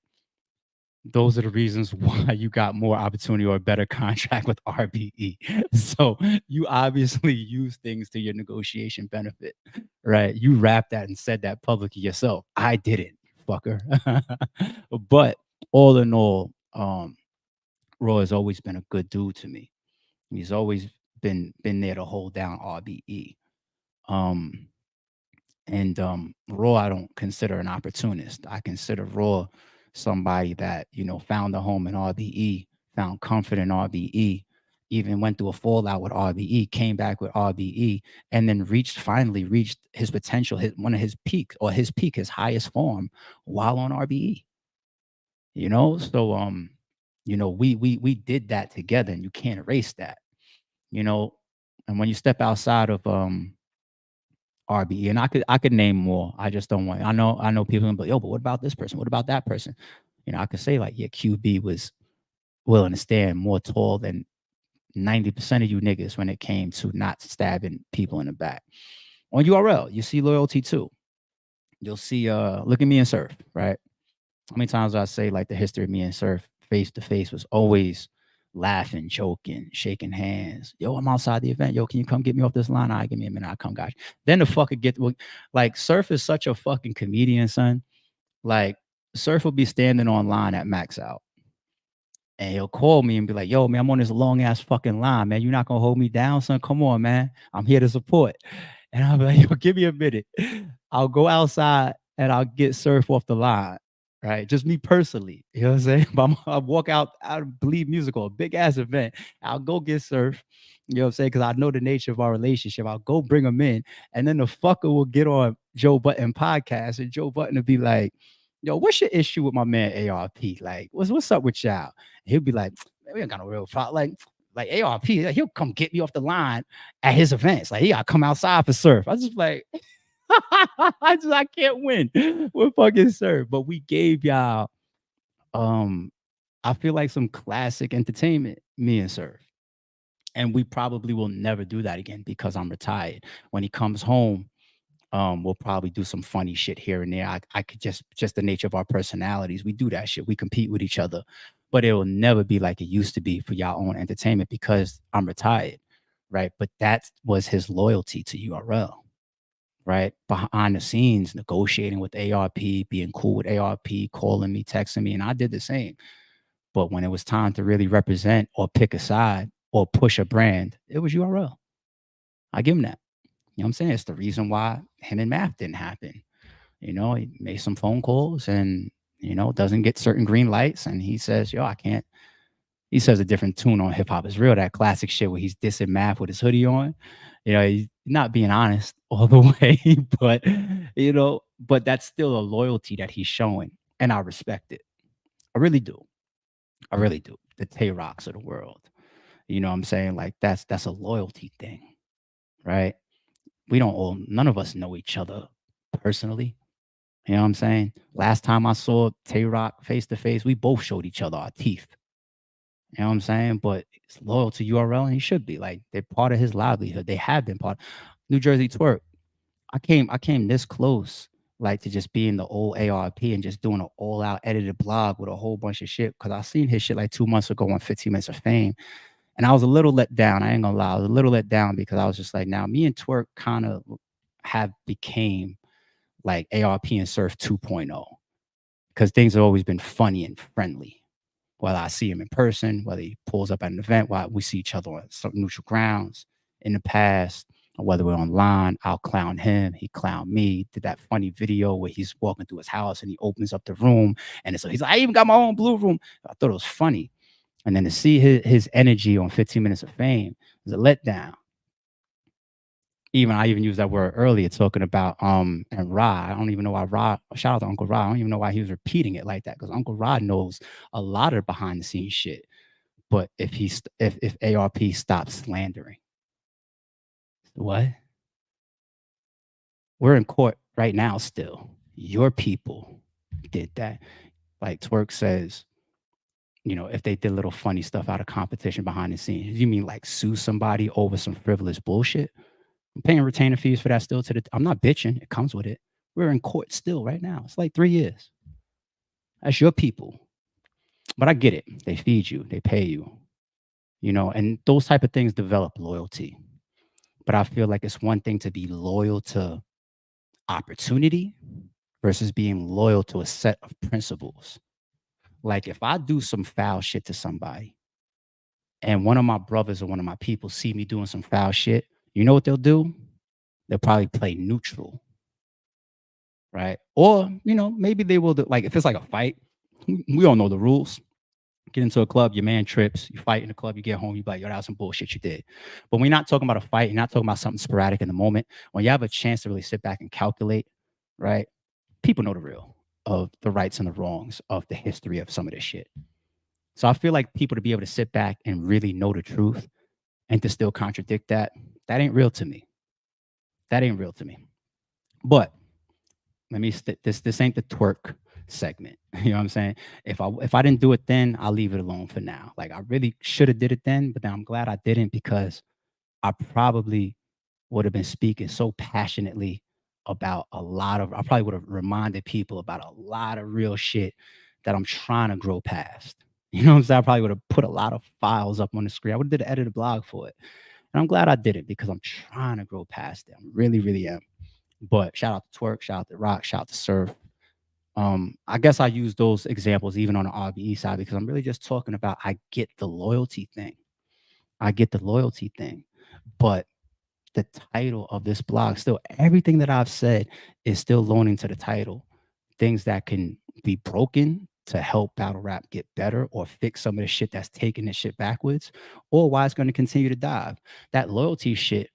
those are the reasons why you got more opportunity or a better contract with RBE. So you obviously use things to your negotiation benefit, right? You rapped that and said that publicly yourself. I didn't, fucker. But all in all, Roy has always been a good dude to me. He's always been there to hold down RBE. Um, and Raw, I don't consider an opportunist. I consider Raw somebody that found a home in RBE, found comfort in RBE, even went through a fallout with RBE, came back with RBE, and then finally reached his potential, one of his peaks, or his peak, his highest form, while on RBE. So we did that together, and you can't erase that. You know, and when you step outside of RBE, and I could name more. I just don't want. I know people gonna be like, yo, but what about this person? What about that person? I could say like, yeah, QB was willing to stand more tall than 90% of you niggas when it came to not stabbing people in the back. On URL, you see loyalty too. You'll see look at me and Surf, right? How many times I say like the history of me and Surf face to face was always laughing, joking, shaking hands. Yo, I'm outside the event. Yo, can you come get me off this line? All right, give me a minute. I'll come, guys. Then the fucker like Surf is such a fucking comedian, son. Like Surf will be standing online at Max Out, and he'll call me and be like, yo, man, I'm on this long ass fucking line, man. You're not gonna hold me down, son. Come on, man. I'm here to support. And I'll be like, yo, give me a minute. I'll go outside and I'll get Surf off the line. Right. Just me personally. You know what I'm saying? But I'll walk out of Believe Musical, a big ass event. I'll go get Surf. You know what I'm saying? Because I know the nature of our relationship. I'll go bring him in. And then the fucker will get on Joe Button podcast. And Joe Button will be like, yo, what's your issue with my man ARP? Like, what's up with y'all? And he'll be like, man, we ain't got no real problem. Like ARP, he'll come get me off the line at his events. Like, he gotta come outside for Surf. I just like, I can't win with fucking Surf. But we gave y'all I feel like some classic entertainment, me and Surf. And we probably will never do that again because I'm retired. When he comes home, we'll probably do some funny shit here and there. I could just the nature of our personalities. We do that shit. We compete with each other, but it will never be like it used to be for y'all own entertainment because I'm retired, right? But that was his loyalty to URL, right? Behind the scenes, negotiating with ARP, being cool with ARP, calling me, texting me, and I did the same. But when it was time to really represent or pick a side or push a brand, it was URL. I give him that. You know what I'm saying? It's the reason why him and Math didn't happen. He made some phone calls and, doesn't get certain green lights. And he says, yo, I can't. He says a different tune on Hip Hop is Real, that classic shit where he's dissing Math with his hoodie on. He's not being honest all the way, but that's still a loyalty that he's showing. And I respect it. I really do. I really do. The Tay Rocks of the world. You know what I'm saying? Like that's a loyalty thing, right? None of us know each other personally. You know what I'm saying? Last time I saw Tay Rock face to face, we both showed each other our teeth. You know what I'm saying? But it's loyal to URL, and he should be. Like, they're part of his livelihood. They have been part. New Jersey Twerk. I came this close, like, to just being the old ARP and just doing an all-out edited blog with a whole bunch of shit. Because I seen his shit like 2 months ago on 15 Minutes of Fame. And I was a little let down. I ain't gonna lie. I was a little let down because I was just like, now me and Twerk kind of have became like ARP and Surf 2.0 because things have always been funny and friendly. Whether I see him in person, whether he pulls up at an event, while we see each other on some neutral grounds in the past, or whether we're online, I'll clown him, he clown me. Did that funny video where he's walking through his house and he opens up the room and he's like, I even got my own blue room. I thought it was funny. And then to see his energy on 15 Minutes of Fame was a letdown. I even used that word earlier talking about and Rod. I don't even know why Rod, shout out to Uncle Rod. I don't even know why he was repeating it like that because Uncle Rod knows a lot of behind the scenes shit. But if ARP stops slandering, what? We're in court right now still. Your people did that. Like Twerk says, if they did little funny stuff out of competition behind the scenes, you mean like sue somebody over some frivolous bullshit? I'm paying retainer fees for that still I'm not bitching. It comes with it. We're in court still right now. It's like 3 years. That's your people. But I get it. They feed you, they pay you, and those type of things develop loyalty. But I feel like it's one thing to be loyal to opportunity versus being loyal to a set of principles. Like if I do some foul shit to somebody, and one of my brothers or one of my people see me doing some foul shit, you know what they'll do? They'll probably play neutral, right? Or, maybe they will do, like if it's like a fight, we all know the rules. Get into a club, your man trips, you fight in the club, you get home, you be like, yo, that was some bullshit you did. But we're not talking about a fight, you're not talking about something sporadic in the moment. When you have a chance to really sit back and calculate, right? People know the real of the rights and the wrongs of the history of some of this shit. So I feel like people to be able to sit back and really know the truth and to still contradict that ain't real to me. That ain't real to me. But let me this ain't the twerk segment. You know what I'm saying? If I didn't do it then, I'll leave it alone for now. Like I really should have did it then, but then I'm glad I didn't because I probably would have been speaking so passionately about I probably would have reminded people about a lot of real shit that I'm trying to grow past. You know what I'm saying? I probably would have put a lot of files up on the screen. I would have did an edited blog for it. And I'm glad I did it because I'm trying to grow past it. I really, really am. But shout out to Twerk, shout out to Rock, shout out to Surf. I guess I use those examples even on the RBE side because I'm really just talking about I get the loyalty thing. I get the loyalty thing. But the title of this blog, still everything that I've said is still loaning to the title. Things that can be broken to help battle rap get better or fix some of the shit that's taking this shit backwards, or why it's going to continue to dive. That loyalty shit,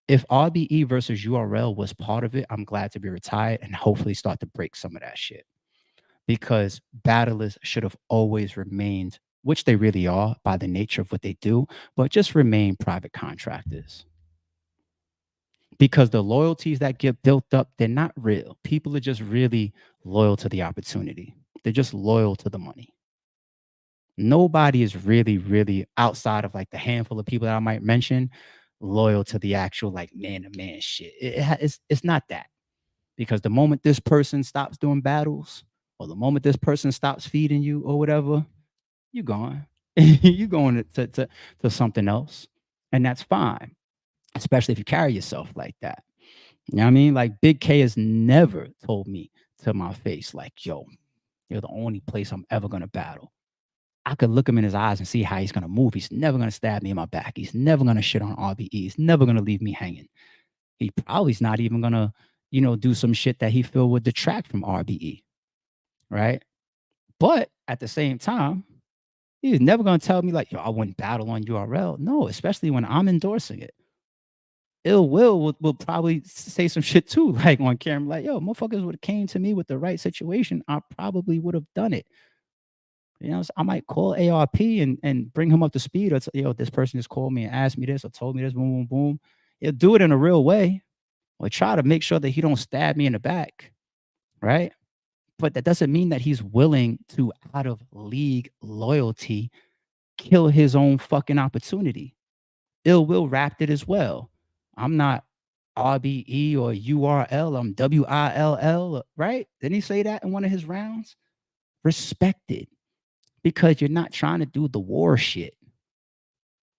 if RBE versus URL was part of it, I'm glad to be retired and hopefully start to break some of that shit. Because battlers should have always remained, which they really are by the nature of what they do, but just remain private contractors. Because the loyalties that get built up, they're not real. People are just really loyal to the opportunity. They're just loyal to the money. Nobody is really, really outside of like the handful of people that I might mention, loyal to the actual like man to man shit. It's not that. Because the moment this person stops doing battles, or the moment this person stops feeding you or whatever, you gone. You going to something else. And that's fine. Especially if you carry yourself like that. You know what I mean? Like Big K has never told me to my face, like, yo, you're the only place I'm ever gonna battle. I could look him in his eyes and see how he's gonna move. He's never gonna stab me in my back. He's never gonna shit on RBE. He's never gonna leave me hanging. He probably's not even gonna, do some shit that he feel would detract from RBE. Right. But at the same time, he's never gonna tell me like, yo, I wouldn't battle on URL. No, especially when I'm endorsing it. Ill will probably say some shit too, like on camera, like, yo, motherfuckers would have came to me with the right situation. I probably would have done it. So I might call ARP and bring him up to speed or yo, this person just called me and asked me this or told me this, boom, boom, boom. He'll do it in a real way or try to make sure that he don't stab me in the back. Right. But that doesn't mean that he's willing to, out of league loyalty, kill his own fucking opportunity. Ill Will wrapped it as well. I'm not RBE or URL. I'm WILL, right? Didn't he say that in one of his rounds? Respected. Because you're not trying to do the war shit.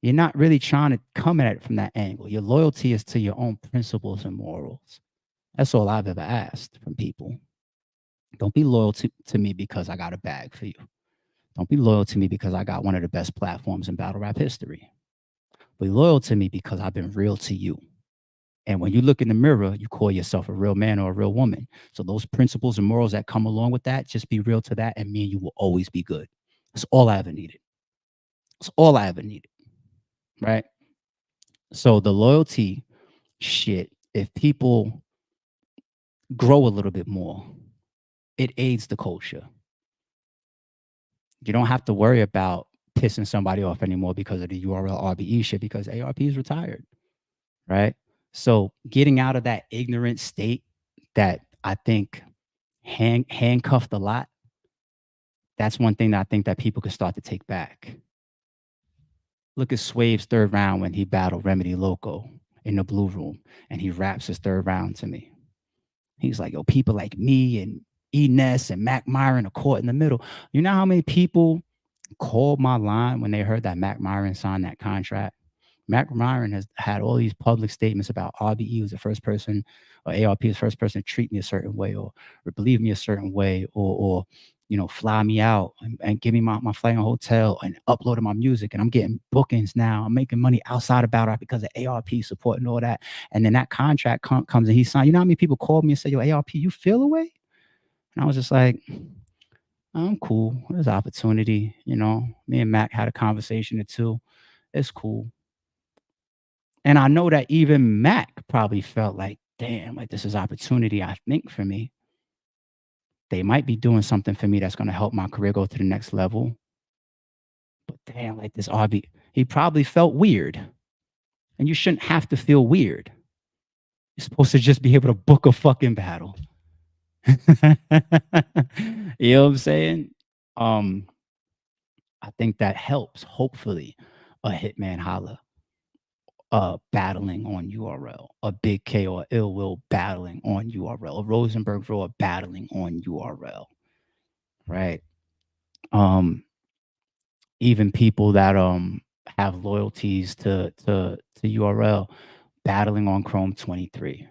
You're not really trying to come at it from that angle. Your loyalty is to your own principles and morals. That's all I've ever asked from people. Don't be loyal to me because I got a bag for you. Don't be loyal to me because I got one of the best platforms in battle rap history. Be loyal to me because I've been real to you. And when you look in the mirror, you call yourself a real man or a real woman. So those principles and morals that come along with that, just be real to that, and me and you will always be good. That's all I ever needed. That's all I ever needed. Right? So the loyalty shit, if people grow a little bit more, it aids the culture. You don't have to worry about pissing somebody off anymore because of the URL RBE shit because ARP is retired. Right? So getting out of that ignorant state that I think handcuffed a lot, that's one thing that I think that people could start to take back. Look at Swave's third round when he battled Remedy Loco in the blue room, and he raps his third round to me. He's like, yo, people like me and Ness and Mac Myron are caught in the middle. You know how many people called my line when they heard that Mac Myron signed that contract? Mac Myron has had all these public statements about RBE was the first person, or ARP was the first person to treat me a certain way, or believe me a certain way, or fly me out and give me my flight and hotel and uploading my music. And I'm getting bookings now. I'm making money outside of battle rap because of ARP support and all that. And then that contract comes and he signed. You know how many people called me and say, yo, ARP, you feel away? And I was just like, I'm cool. There's opportunity. Me and Mac had a conversation or two. It's cool. And I know that even Mac probably felt like, damn, like this is opportunity, I think, for me. They might be doing something for me that's going to help my career go to the next level. But damn, like this RB, he probably felt weird. And you shouldn't have to feel weird. You're supposed to just be able to book a fucking battle. You know what I'm saying? I think that helps, hopefully, a Hitman Holla battling on URL, a Big K or Ill Will battling on URL, a Rosenberg Roar battling on URL, right? Even people that have loyalties to URL battling on Chrome 23,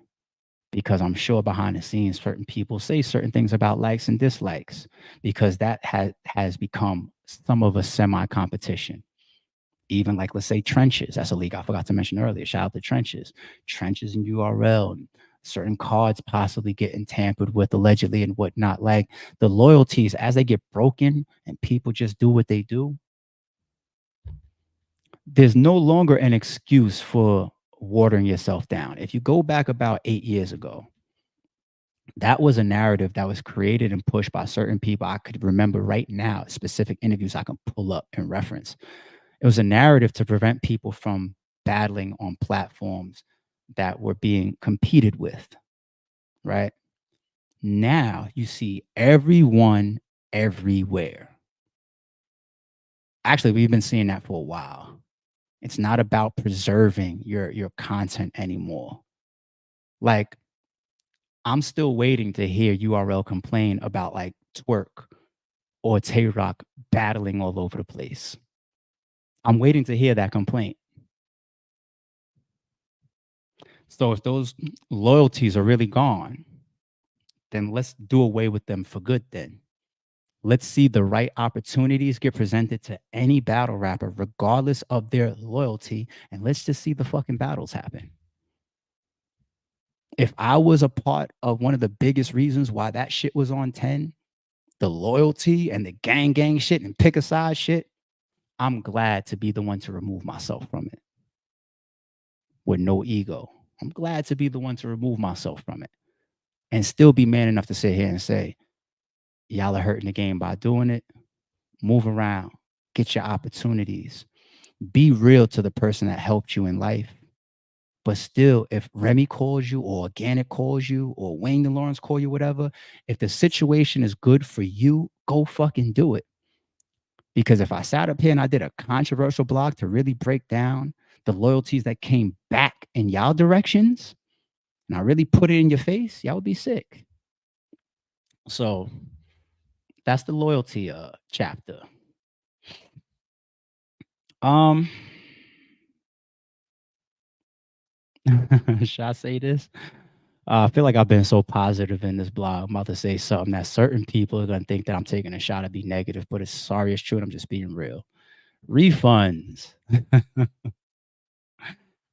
because I'm sure behind the scenes certain people say certain things about likes and dislikes, because that has become some of a semi competition. Even like, let's say, Trenches, that's a league I forgot to mention earlier. Shout out to Trenches and URL, and certain cards possibly getting tampered with allegedly and whatnot. Like, the loyalties, as they get broken and people just do what they do, there's no longer an excuse for watering yourself down. If you go back about 8 years ago, that was a narrative that was created and pushed by certain people. I could remember right now specific interviews I can pull up and reference. It was a narrative to prevent people from battling on platforms that were being competed with, right? Now you see everyone everywhere. Actually, we've been seeing that for a while. It's not about preserving your content anymore. Like, I'm still waiting to hear URL complain about like Twerk or Tay Rock battling all over the place. I'm waiting to hear that complaint. So if those loyalties are really gone, then let's do away with them for good then. Let's see the right opportunities get presented to any battle rapper, regardless of their loyalty, and let's just see the fucking battles happen. If I was a part of one of the biggest reasons why that shit was on 10, the loyalty and the gang shit and pick a side shit, I'm glad to be the one to remove myself from it with no ego. I'm glad to be the one to remove myself from it and still be man enough to sit here and say, y'all are hurting the game by doing it. Move around, get your opportunities, be real to the person that helped you in life. But still, if Remy calls you or Organic calls you or Wayne and Lawrence call you, whatever, if the situation is good for you, go fucking do it. Because if I sat up here and I did a controversial blog to really break down the loyalties that came back in y'all directions, and I really put it in your face, y'all would be sick. So that's the loyalty chapter. Should I say this? I feel like I've been so positive in this blog. I'm about to say something that certain people are going to think that I'm taking a shot at be negative, but it's sorry, it's true, and I'm just being real. Refunds.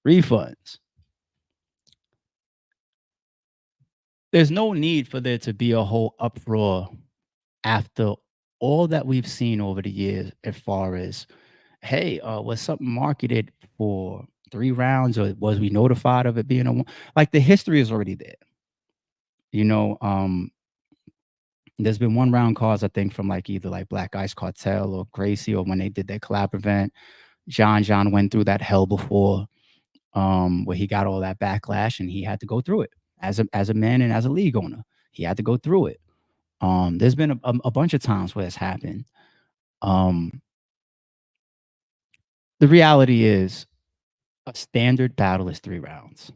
Refunds. There's no need for there to be a whole uproar after all that we've seen over the years as far as, hey, was something marketed for 3 rounds or was we notified of it being a one? Like, the history is already there. There's been 1 round calls, I think, from like either like Black Ice Cartel or Gracie, or when they did their collab event. John went through that hell before, where he got all that backlash and he had to go through it as a man and as a league owner. He had to go through it. There's been a bunch of times where it's happened. The reality is a standard battle is 3 rounds.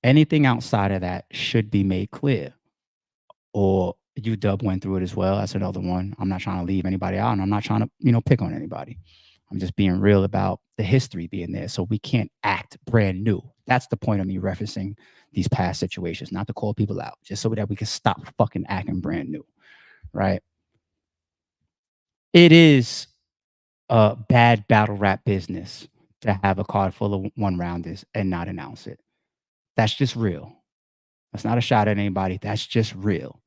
Anything outside of that should be made clear. Or UW went through it as well. That's another one. I'm not trying to leave anybody out, and I'm not trying to, pick on anybody. I'm just being real about the history being there, so we can't act brand new. That's the point of me referencing these past situations, not to call people out, just so that we can stop fucking acting brand new, right? It is a bad battle rap business to have a card full of one rounders and not announce it. That's just real. That's not a shot at anybody. That's just real.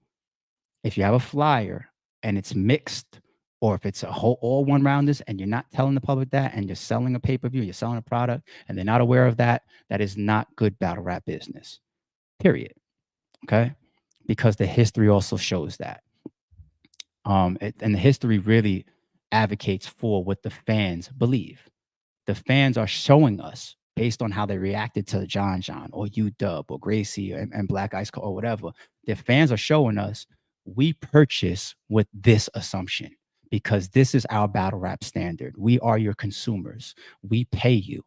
If you have a flyer and it's mixed, or if it's a whole all one rounders and you're not telling the public that, and you're selling a pay per view, you're selling a product, and they're not aware of that, that is not good battle rap business. Period. Okay, because the history also shows that. And the history really advocates for what the fans believe. The fans are showing us based on how they reacted to John or UW or Gracie and Black Ice or whatever. The fans are showing us we purchase with this assumption because this is our battle rap standard. We are your consumers. We pay you,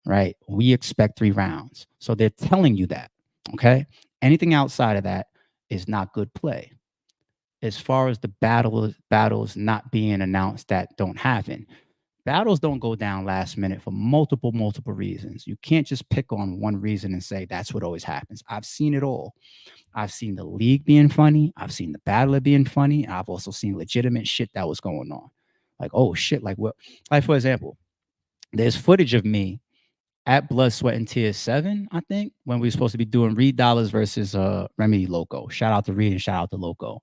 right? We expect 3 rounds. So they're telling you that. Okay. Anything outside of that is not good play. As far as the battles not being announced that don't happen, battles don't go down last minute for multiple reasons. You can't just pick on one reason and say that's what always happens. I've seen it all. I've seen the league being funny. I've seen the battler being funny. I've also seen legitimate shit that was going on. Like, oh shit, like what? Like, for example, there's footage of me at Blood, Sweat, and Tears 7, I think, when we were supposed to be doing Reed Dollars versus Remedy Loco. Shout out to Reed and shout out to Loco.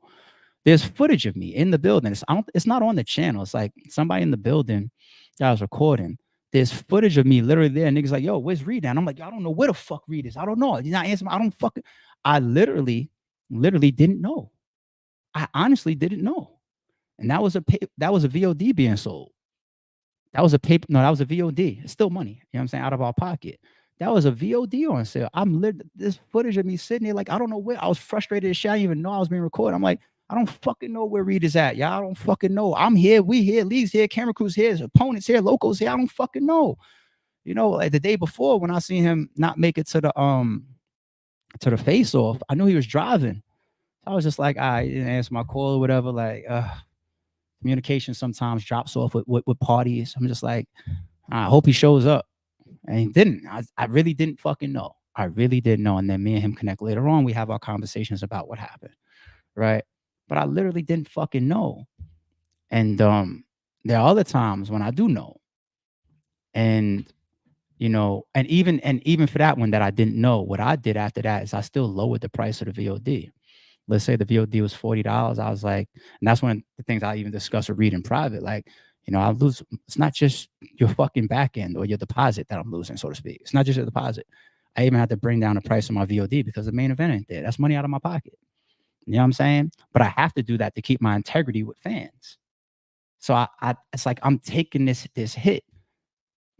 There's footage of me in the building. It's not on the channel. It's like somebody in the building that I was recording. There's footage of me literally there. And niggas like, yo, where's Reed? And I'm like, I don't know where the fuck Reed is. I don't know. He's not answering. I don't fucking. I literally didn't know. I honestly didn't know. And that was a VOD being sold. That was a paper. No, that was a VOD. It's still money. You know what I'm saying? Out of our pocket. That was a VOD on sale. This footage of me sitting there like I don't know where. I was frustrated as shit. I didn't even know I was being recorded. I'm like, I don't fucking know where Reed is at. Y'all. I don't fucking know. I'm here. We here. Lee's here. Camera crew's here. Opponents here. Locals here. I don't fucking know. You know, like the day before when I seen him not make it to the face off, I knew he was driving. I was just like, I didn't answer my call or whatever. Like, communication sometimes drops off with parties. I'm just like, I hope he shows up. And he didn't. I really didn't fucking know. I really didn't know. And then me and him connect later on. We have our conversations about what happened. Right. But I literally didn't fucking know. And there are other times when I do know. And you know, and even for that one that I didn't know, what I did after that is I still lowered the price of the VOD. Let's say the VOD was $40. I was like, and that's one of the things I even discuss or read in private. Like, you know, I lose. It's not just your fucking back end or your deposit that I'm losing, so to speak. It's not just your deposit. I even had to bring down the price of my VOD because the main event ain't there. That's money out of my pocket. You know what I'm saying? But I have to do that to keep my integrity with fans. So I it's like I'm taking this hit.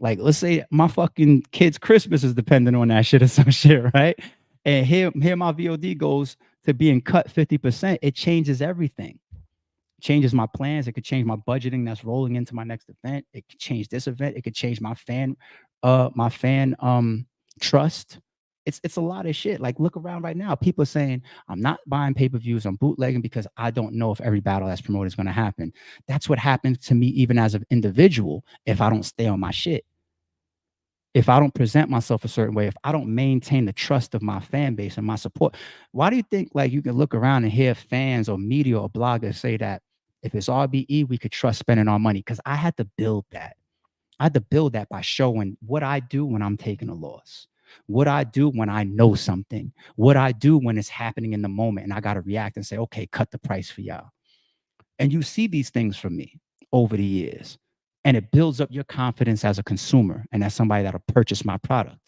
Like, let's say my fucking kid's Christmas is dependent on that shit or some shit, right? And here my VOD goes to being cut 50%. It changes everything. Changes my plans. It could change my budgeting that's rolling into my next event. It could change this event. It could change my fan trust. It's a lot of shit. Like, look around right now. People are saying I'm not buying pay-per-views, I'm bootlegging because I don't know if every battle that's promoted is going to happen. That's what happens to me even as an individual if I don't stay on my shit. If I don't present myself a certain way, if I don't maintain the trust of my fan base and my support, why do you think like you can look around and hear fans or media or bloggers say that if it's RBE, we could trust spending our money? Because I had to build that. I had to build that by showing what I do when I'm taking a loss, what I do when I know something, what I do when it's happening in the moment, and I got to react and say, okay, cut the price for y'all. And you see these things from me over the years. And it builds up your confidence as a consumer and as somebody that'll purchase my product.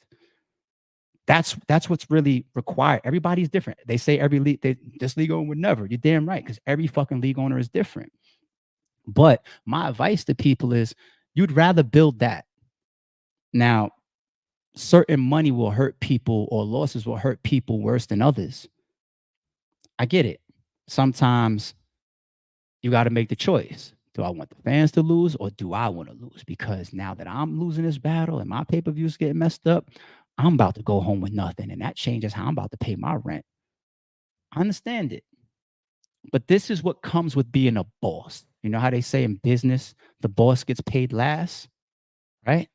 That's what's really required. Everybody's different. They say every league, this league owner would never. You're damn right, because every fucking league owner is different. But my advice to people is you'd rather build that. Now, certain money will hurt people or losses will hurt people worse than others. I get it. Sometimes you got to make the choice. Do I want the fans to lose or do I want to lose? Because now that I'm losing this battle and my pay-per-views getting messed up, I'm about to go home with nothing. And that changes how I'm about to pay my rent. I understand it. But this is what comes with being a boss. You know how they say in business, the boss gets paid last, right?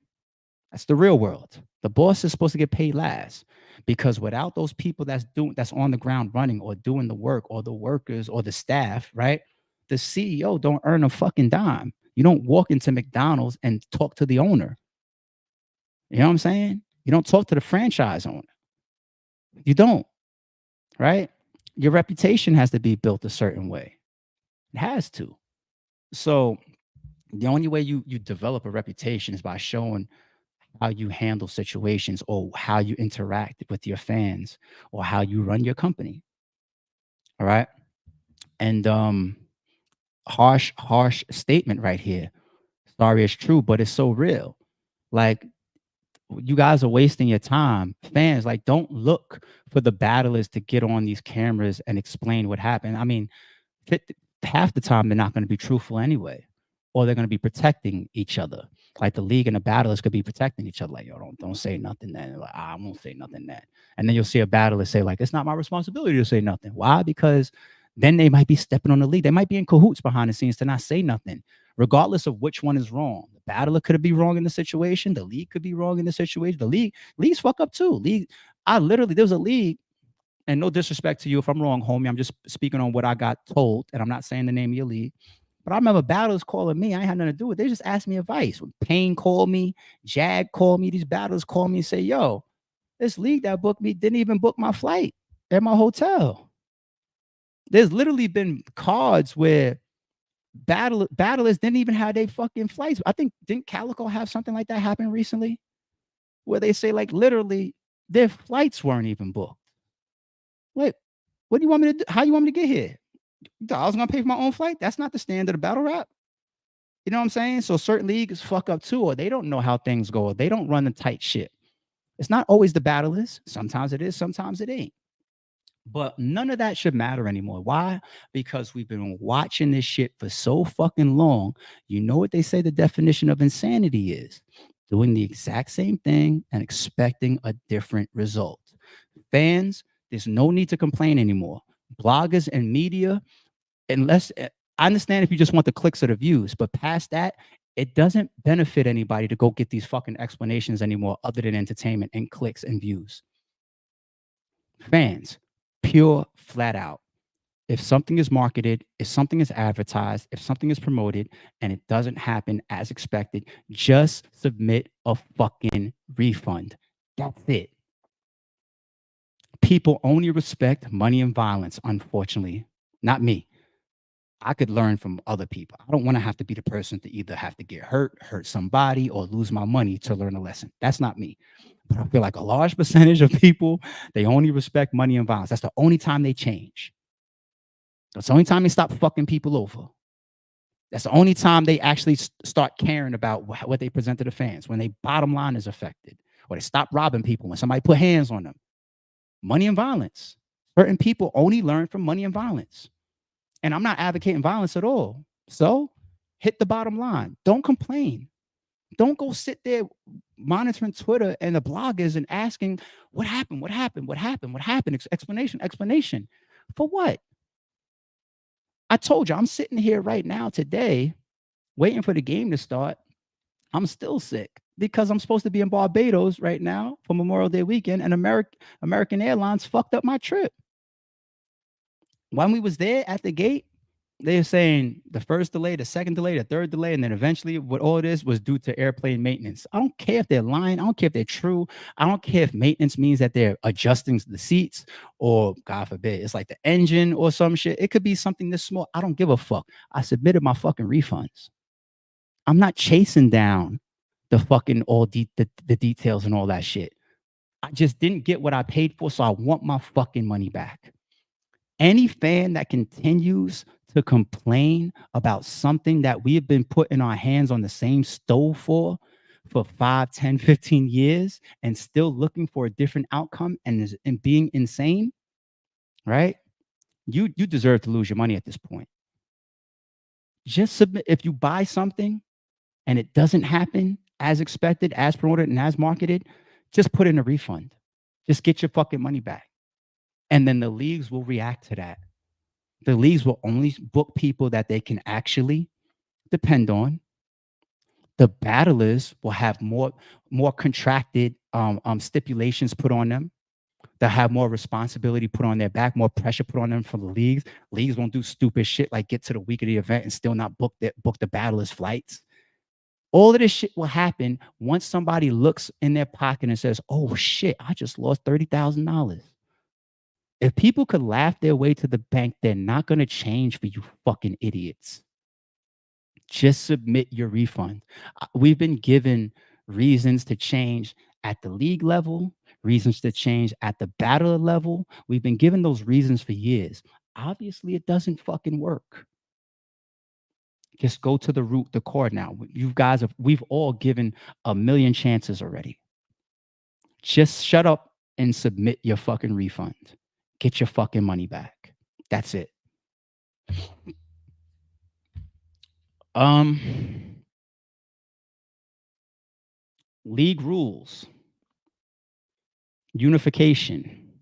That's the real world. The boss is supposed to get paid last because without those people that's on the ground running or doing the work or the workers or the staff, right? the CEO don't earn a fucking dime. You don't walk into McDonald's and talk to the owner. You know what I'm saying? You don't talk to the franchise owner. You don't, right? Your reputation has to be built a certain way. It has to. So the only way you develop a reputation is by showing how you handle situations or how you interact with your fans or how you run your company. All right. And harsh statement right here. Sorry, it's true, but it's so real. Like, you guys are wasting your time. Fans, like, don't look for the battlers to get on these cameras and explain what happened. I mean, half the time they're not going to be truthful anyway, or they're going to be protecting each other. Like, the league and the battlers could be protecting each other. Like, yo, don't say nothing then. Like, I won't say nothing then. And then you'll see a battler say, like, it's not my responsibility to say nothing. Why? Because then they might be stepping on the league. They might be in cahoots behind the scenes to not say nothing, regardless of which one is wrong. The battler could be wrong in the situation. The league could be wrong in the situation. Leagues fuck up too. There was a league, and no disrespect to you if I'm wrong, homie. I'm just speaking on what I got told, and I'm not saying the name of your league. But I remember battlers calling me. I ain't had nothing to do with it. They just asked me advice. When Payne called me, Jag called me, these battlers called me and say, yo, this league that booked me didn't even book my flight at my hotel. There's literally been cards where battlers didn't even have their fucking flights. I think, didn't Calico have something like that happen recently? Where they say, like, literally their flights weren't even booked. Wait, what do you want me to do? How you want me to get here? I was gonna pay for my own flight. That's not the standard of battle rap. You know what I'm saying? So certain leagues fuck up too, or they don't know how things go. Or they don't run the tight shit. It's not always the battlers. Sometimes it is, sometimes it ain't. But none of that should matter anymore. Why? Because we've been watching this shit for so fucking long. You know what they say the definition of insanity is? Doing the exact same thing and expecting a different result. Fans, there's no need to complain anymore. Bloggers and media, unless I understand if you just want the clicks or the views, but past that, it doesn't benefit anybody to go get these fucking explanations anymore other than entertainment and clicks and views. Fans, pure, flat out. If something is marketed, if something is advertised, if something is promoted, and it doesn't happen as expected, just submit a fucking refund. That's it. People only respect money and violence, unfortunately. Not me. I could learn from other people. I don't want to have to be the person to either have to get hurt somebody, or lose my money to learn a lesson. That's not me. But I feel like a large percentage of people, they only respect money and violence. That's the only time they change. That's the only time they stop fucking people over. That's the only time they actually start caring about what they present to the fans, when their bottom line is affected, or they stop robbing people when somebody put hands on them. Money and violence. Certain people only learn from money and violence. And I'm not advocating violence at all. So hit the bottom line. Don't complain. Don't go sit there monitoring Twitter and the bloggers and asking, what happened? What happened? What happened? What happened? Explanation. For what? I told you, I'm sitting here right now today waiting for the game to start. I'm still sick because I'm supposed to be in Barbados right now for Memorial Day weekend, and American Airlines fucked up my trip. When we was there at the gate, they're saying the first delay, the second delay, the third delay, and then eventually what all this was due to airplane maintenance. I don't care if they're lying. I don't care if they're true. I don't care if maintenance means that they're adjusting the seats, or God forbid, it's like the engine or some shit. It could be something this small. I don't give a fuck. I submitted my fucking refunds. I'm not chasing down the fucking the details and all that shit. I just didn't get what I paid for, so I want my fucking money back. Any fan that continues to complain about something that we have been putting our hands on the same stove for 5, 10, 15 years, and still looking for a different outcome and being insane, right? You deserve to lose your money at this point. Just submit. If you buy something and it doesn't happen as expected, as promoted, and as marketed, just put in a refund. Just get your fucking money back. And then the leagues will react to that. The leagues will only book people that they can actually depend on. The battlers will have more contracted stipulations put on them. that have more responsibility put on their back, more pressure put on them from the leagues. Leagues won't do stupid shit like get to the week of the event and still not book the battlers flights. All of this shit will happen once somebody looks in their pocket and says, "Oh shit, I just lost $30,000." If people could laugh their way to the bank, they're not going to change for you fucking idiots. Just submit your refund. We've been given reasons to change at the league level, reasons to change at the battler level. We've been given those reasons for years. Obviously, it doesn't fucking work. Just go to the root, the core now. You guys we've all given a million chances already. Just shut up and submit your fucking refund. Get your fucking money back. That's it. Um, League rules, unification.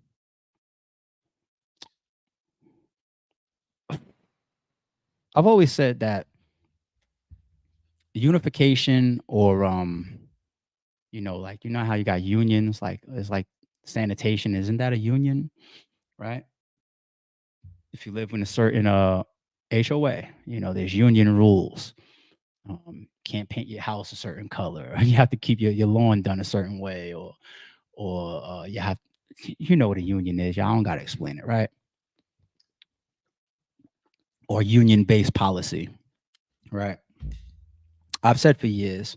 I've always said that unification or like how you got unions, like it's like sanitation, isn't that a union, right? If you live in a certain HOA, there's union rules. Can't paint your house a certain color. You have to keep your lawn done a certain way, or you have, what a union is. Y'all don't gotta explain it, right? Or union-based policy, right? I've said for years,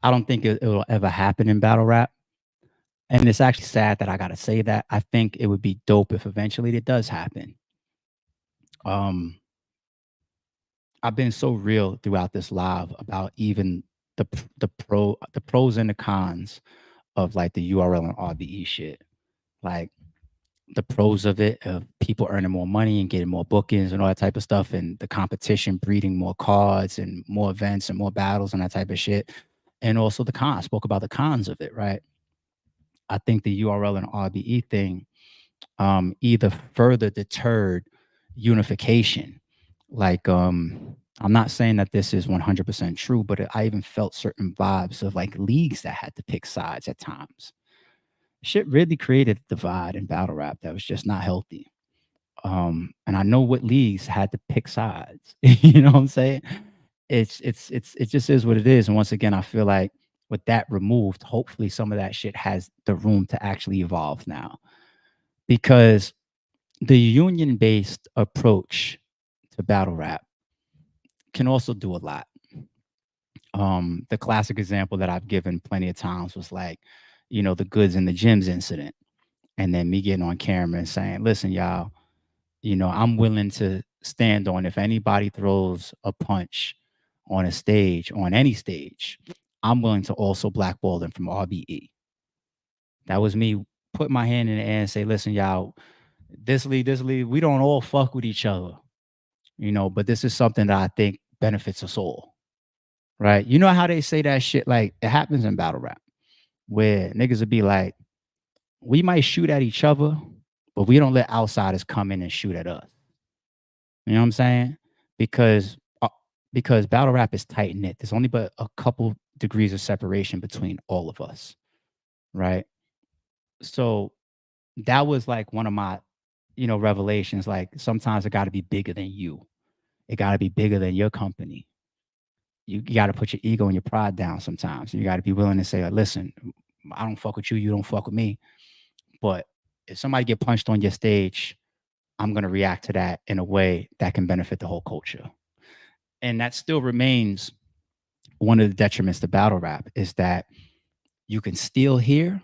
I don't think it'll ever happen in battle rap. And it's actually sad that I gotta say that. I think it would be dope if eventually it does happen. Um, I've been so real throughout this live about even the pros and the cons of like the URL and RBE shit. Like the pros of it, of people earning more money and getting more bookings and all that type of stuff, and the competition breeding more cards and more events and more battles and that type of shit. And also the cons. Spoke about the cons of it, right? I think the URL and RBE thing either further deterred unification. Like, I'm not saying that this is 100% true, but I even felt certain vibes of like leagues that had to pick sides at times. Shit really created a divide in battle rap that was just not healthy. And I know what leagues had to pick sides. You know what I'm saying? It just is what it is. And once again, I feel like with that removed, hopefully some of that shit has the room to actually evolve now. Because the union-based approach to battle rap can also do a lot. The classic example that I've given plenty of times was like, the goods and the gyms incident. And then me getting on camera and saying, listen, y'all, I'm willing to stand on if anybody throws a punch on a stage, on any stage, I'm willing to also blackball them from RBE. That was me put my hand in the air and say, listen, y'all, this league, we don't all fuck with each other, but this is something that I think benefits us all. Right? You know how they say that shit, like it happens in battle rap where niggas would be like, we might shoot at each other, but we don't let outsiders come in and shoot at us. You know what I'm saying? Because because battle rap is tight knit. There's only but a couple degrees of separation between all of us, right? So that was like one of my, revelations. Like sometimes it got to be bigger than you. It got to be bigger than your company. You got to put your ego and your pride down sometimes. You got to be willing to say, like, listen, I don't fuck with you. You don't fuck with me. But if somebody get punched on your stage, I'm going to react to that in a way that can benefit the whole culture. And that still remains one of the detriments to battle rap is that you can steal here,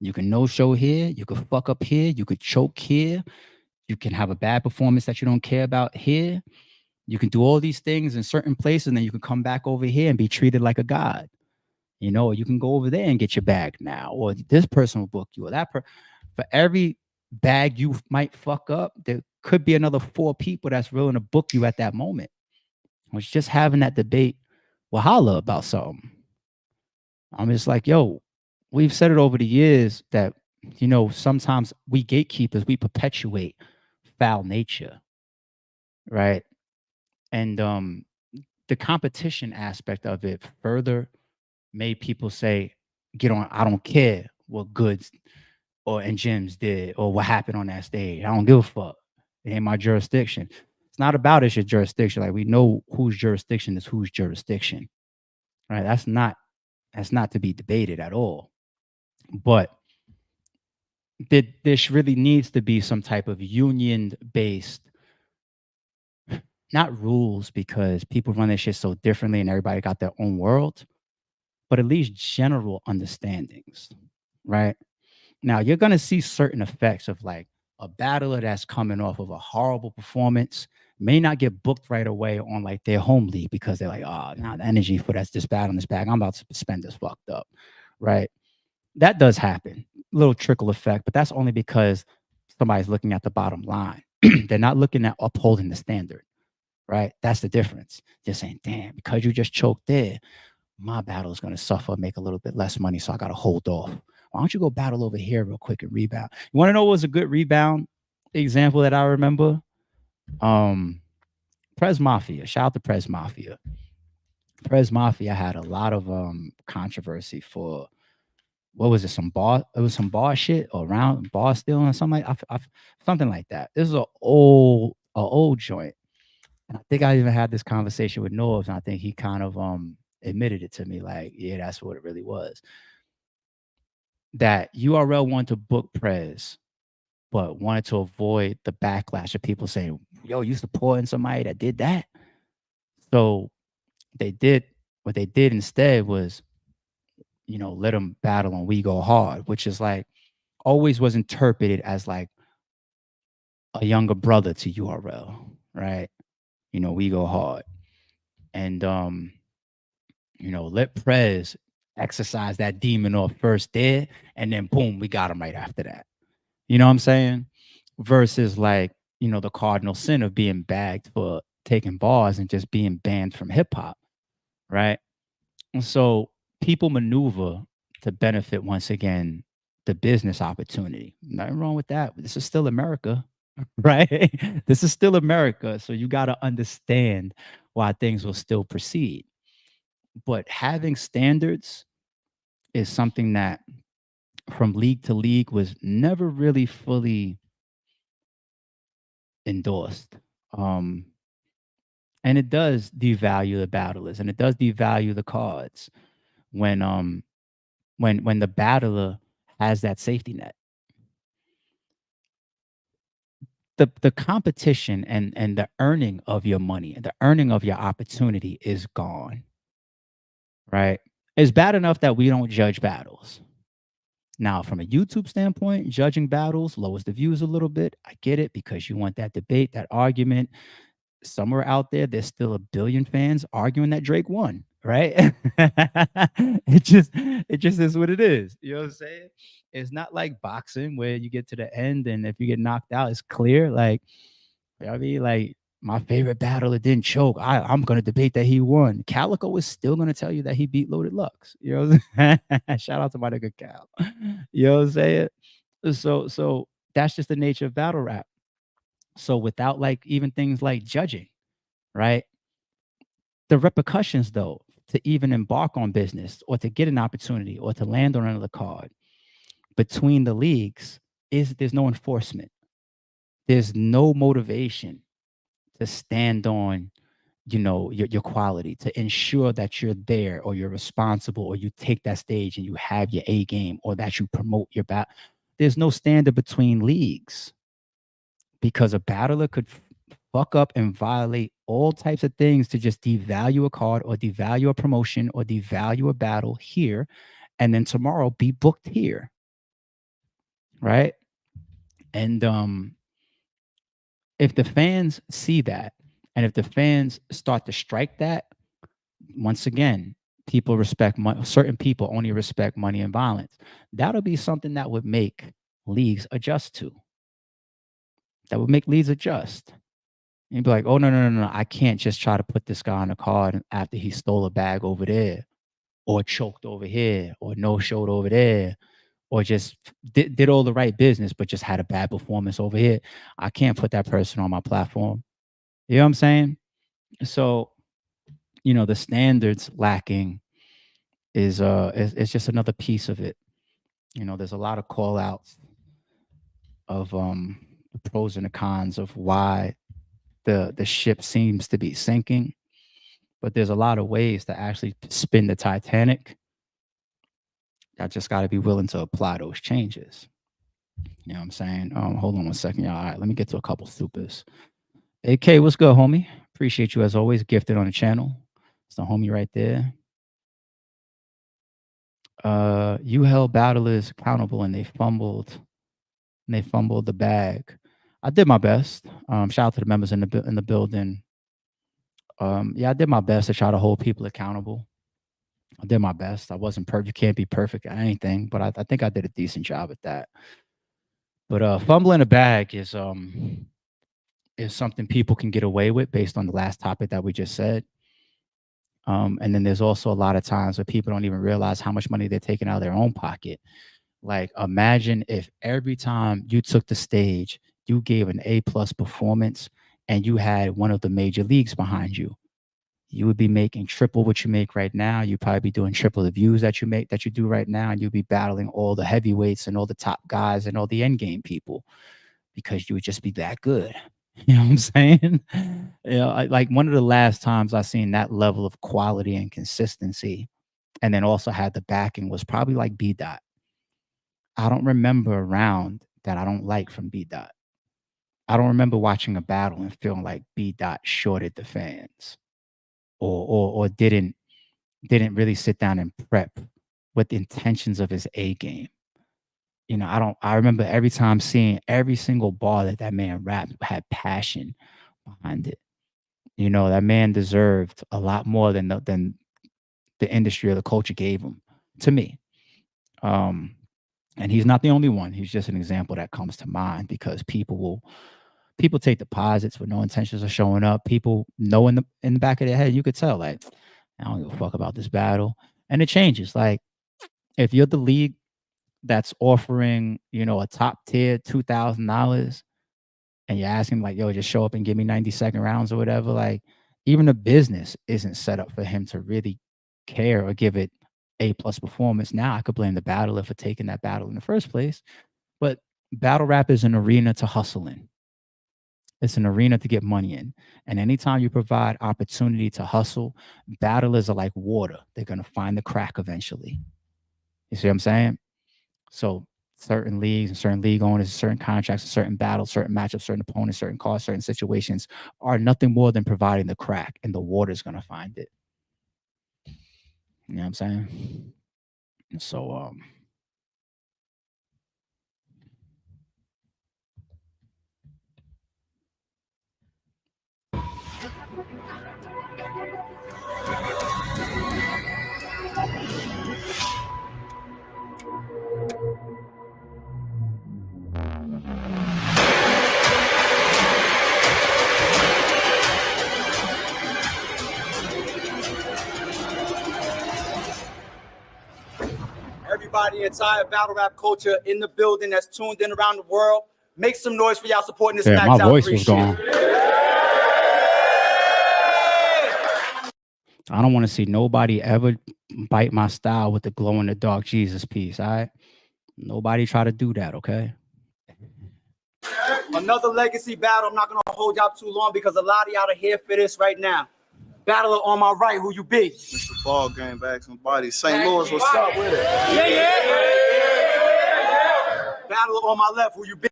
you can no show here, you can fuck up here, you could choke here, you can have a bad performance that you don't care about here. You can do all these things in certain places, and then you can come back over here and be treated like a god. Or you can go over there and get your bag now, or this person will book you, or that for every bag you might fuck up, there could be another 4 people that's willing to book you at that moment. It's just having that debate with holla about something. I'm just like, yo, we've said it over the years that, sometimes we gatekeepers, we perpetuate foul nature, right? And the competition aspect of it further made people say, get on, I don't care what goods or and gyms did or what happened on that stage. I don't give a fuck. It ain't my jurisdiction. It's not about it's your jurisdiction. Like we know whose jurisdiction is whose jurisdiction. Right. That's not to be debated at all. But this really needs to be some type of union based, not rules because people run this shit so differently and everybody got their own world, but at least general understandings. Right. Now you're gonna see certain effects of like a battler that's coming off of a horrible performance may not get booked right away on like their home league because they're like, oh, now the energy for that's this bad on this bag. I'm about to spend this fucked up. Right. That does happen. Little trickle effect, but that's only because somebody's looking at the bottom line. They're not looking at upholding the standard. Right. That's the difference. Just saying, damn, because you just choked there, my battle is going to suffer, make a little bit less money, so I got to hold off. Why don't you go battle over here real quick and rebound? You want to know what was a good rebound example that I remember? Um, Prez Mafia. Shout out to Prez Mafia. Prez Mafia had a lot of controversy for what was it? Some bar. It was some bar shit or around bar stealing or something something like that. This is a old joint, and I think I even had this conversation with Norbs, and I think he kind of admitted it to me, like, yeah, that's what it really was. That URL wanted to book Prez, but wanted to avoid the backlash of people saying, yo, you supporting somebody that did that. So they did what they did instead was, let them battle on We Go Hard, which is like always was interpreted as like a younger brother to URL, right? We go hard. And let Prez exercise that demon off first there, and then boom, we got him right after that. You know what I'm saying? Versus like, the cardinal sin of being bagged for taking bars and just being banned from hip hop, right? And so people maneuver to benefit once again the business opportunity. Nothing wrong with that. This is still America, right? This is still America. So you got to understand why things will still proceed. But having standards is something that from league to league was never really fully endorsed. Um, and it does devalue the battlers and it does devalue the cards when when the battler has that safety net. The competition and the earning of your money and the earning of your opportunity is gone. Right? It's bad enough that we don't judge battles. Now, from a YouTube standpoint, judging battles lowers the views a little bit. I get it because you want that debate, that argument. Somewhere out there, there's still a billion fans arguing that Drake won, right? it just is what it is. You know what I'm saying? It's not like boxing where you get to the end and if you get knocked out, it's clear. Like, I mean, like my favorite battle, it didn't choke. I'm gonna debate that he won. Calico is still gonna tell you that he beat Loaded Lux. You know what I'm saying? Shout out to my nigga Cal. You know what I'm saying? So that's just the nature of battle rap. So without like even things like judging, right? The repercussions though, to even embark on business or to get an opportunity or to land on another card between the leagues is there's no enforcement. There's no motivation to stand on your quality to ensure that you're there or you're responsible or you take that stage and you have your A game or that you promote your bat. There's no standard between leagues because a battler could fuck up and violate all types of things to just devalue a card or devalue a promotion or devalue a battle here and then tomorrow be booked here, right? And if the fans see that and if the fans start to strike that, once again, people respect money. Certain people only respect money and violence. That'll be something that would make leagues adjust to. That would make leagues adjust. And you'd be like, oh, no, no, no, no. I can't just try to put this guy on the card after he stole a bag over there or choked over here or no showed over there or just did all the right business, but just had a bad performance over here. I can't put that person on my platform. You know what I'm saying? So, the standards lacking is it's just another piece of it. There's a lot of call outs. of the pros and the cons of why the ship seems to be sinking. But there's a lot of ways to actually spin the Titanic. I just got to be willing to apply those changes. You know what I'm saying? Hold on one second, y'all. All right, let me get to a couple supers. AK, what's good, homie? Appreciate you as always. Gifted on the channel. It's the homie right there. You held battlers accountable and they fumbled the bag. I did my best. Shout out to the members in the building. Yeah, I did my best to try to hold people accountable. I did my best. I wasn't perfect. You can't be perfect at anything, but I think I did a decent job at that. But fumbling a bag is something people can get away with based on the last topic that we just said. And then there's also a lot of times where people don't even realize how much money they're taking out of their own pocket. Like, imagine if every time you took the stage, you gave an A+ performance and you had one of the major leagues behind you. You would be making triple what you make right now. You'd probably be doing triple the views that you do right now, and you'd be battling all the heavyweights and all the top guys and all the end game people because you would just be that good. You know what I'm saying? Like one of the last times I seen that level of quality and consistency, and then also had the backing, was probably like B Dot. I don't remember a round that I don't like from B Dot. I don't remember watching a battle and feeling like B Dot shorted the fans, or didn't really sit down and prep with the intentions of his A game. You know, I remember every time seeing every single bar that man rapped had passion behind it. You know, that man deserved a lot more than the industry or the culture gave him, to me. And he's not the only one. He's just an example that comes to mind because people take deposits with no intentions of showing up. People know in the back of their head, you could tell, like, I don't give a fuck about this battle. And it changes. Like, if you're the league that's offering, a top tier $2,000 and you're asking like, yo, just show up and give me 90-second rounds or whatever, like, even the business isn't set up for him to really care or give it A+ performance. Now I could blame the battler for taking that battle in the first place. But battle rap is an arena to hustle in. It's an arena to get money in. And anytime you provide opportunity to hustle, battlers are like water. They're going to find the crack eventually. You see what I'm saying? So certain leagues and certain league owners, certain contracts, certain battles, certain matchups, certain opponents, certain calls, certain situations are nothing more than providing the crack, and the water's going to find it. You know what I'm saying? So, everybody, entire battle rap culture in the building that's tuned in around the world, make some noise for y'all supporting this yeah, Max my Out voice 3 was shit. gone. I don't want to see nobody ever bite my style with the glow in the dark Jesus piece. All right, nobody try to do that. Okay. Another legacy battle. I'm not gonna hold y'all too long because a lot of y'all are here for this right now. Battler on my right, who you be? Mr. Ball game back some body. St. Louis, what's up with it? Battler on my left, who you be?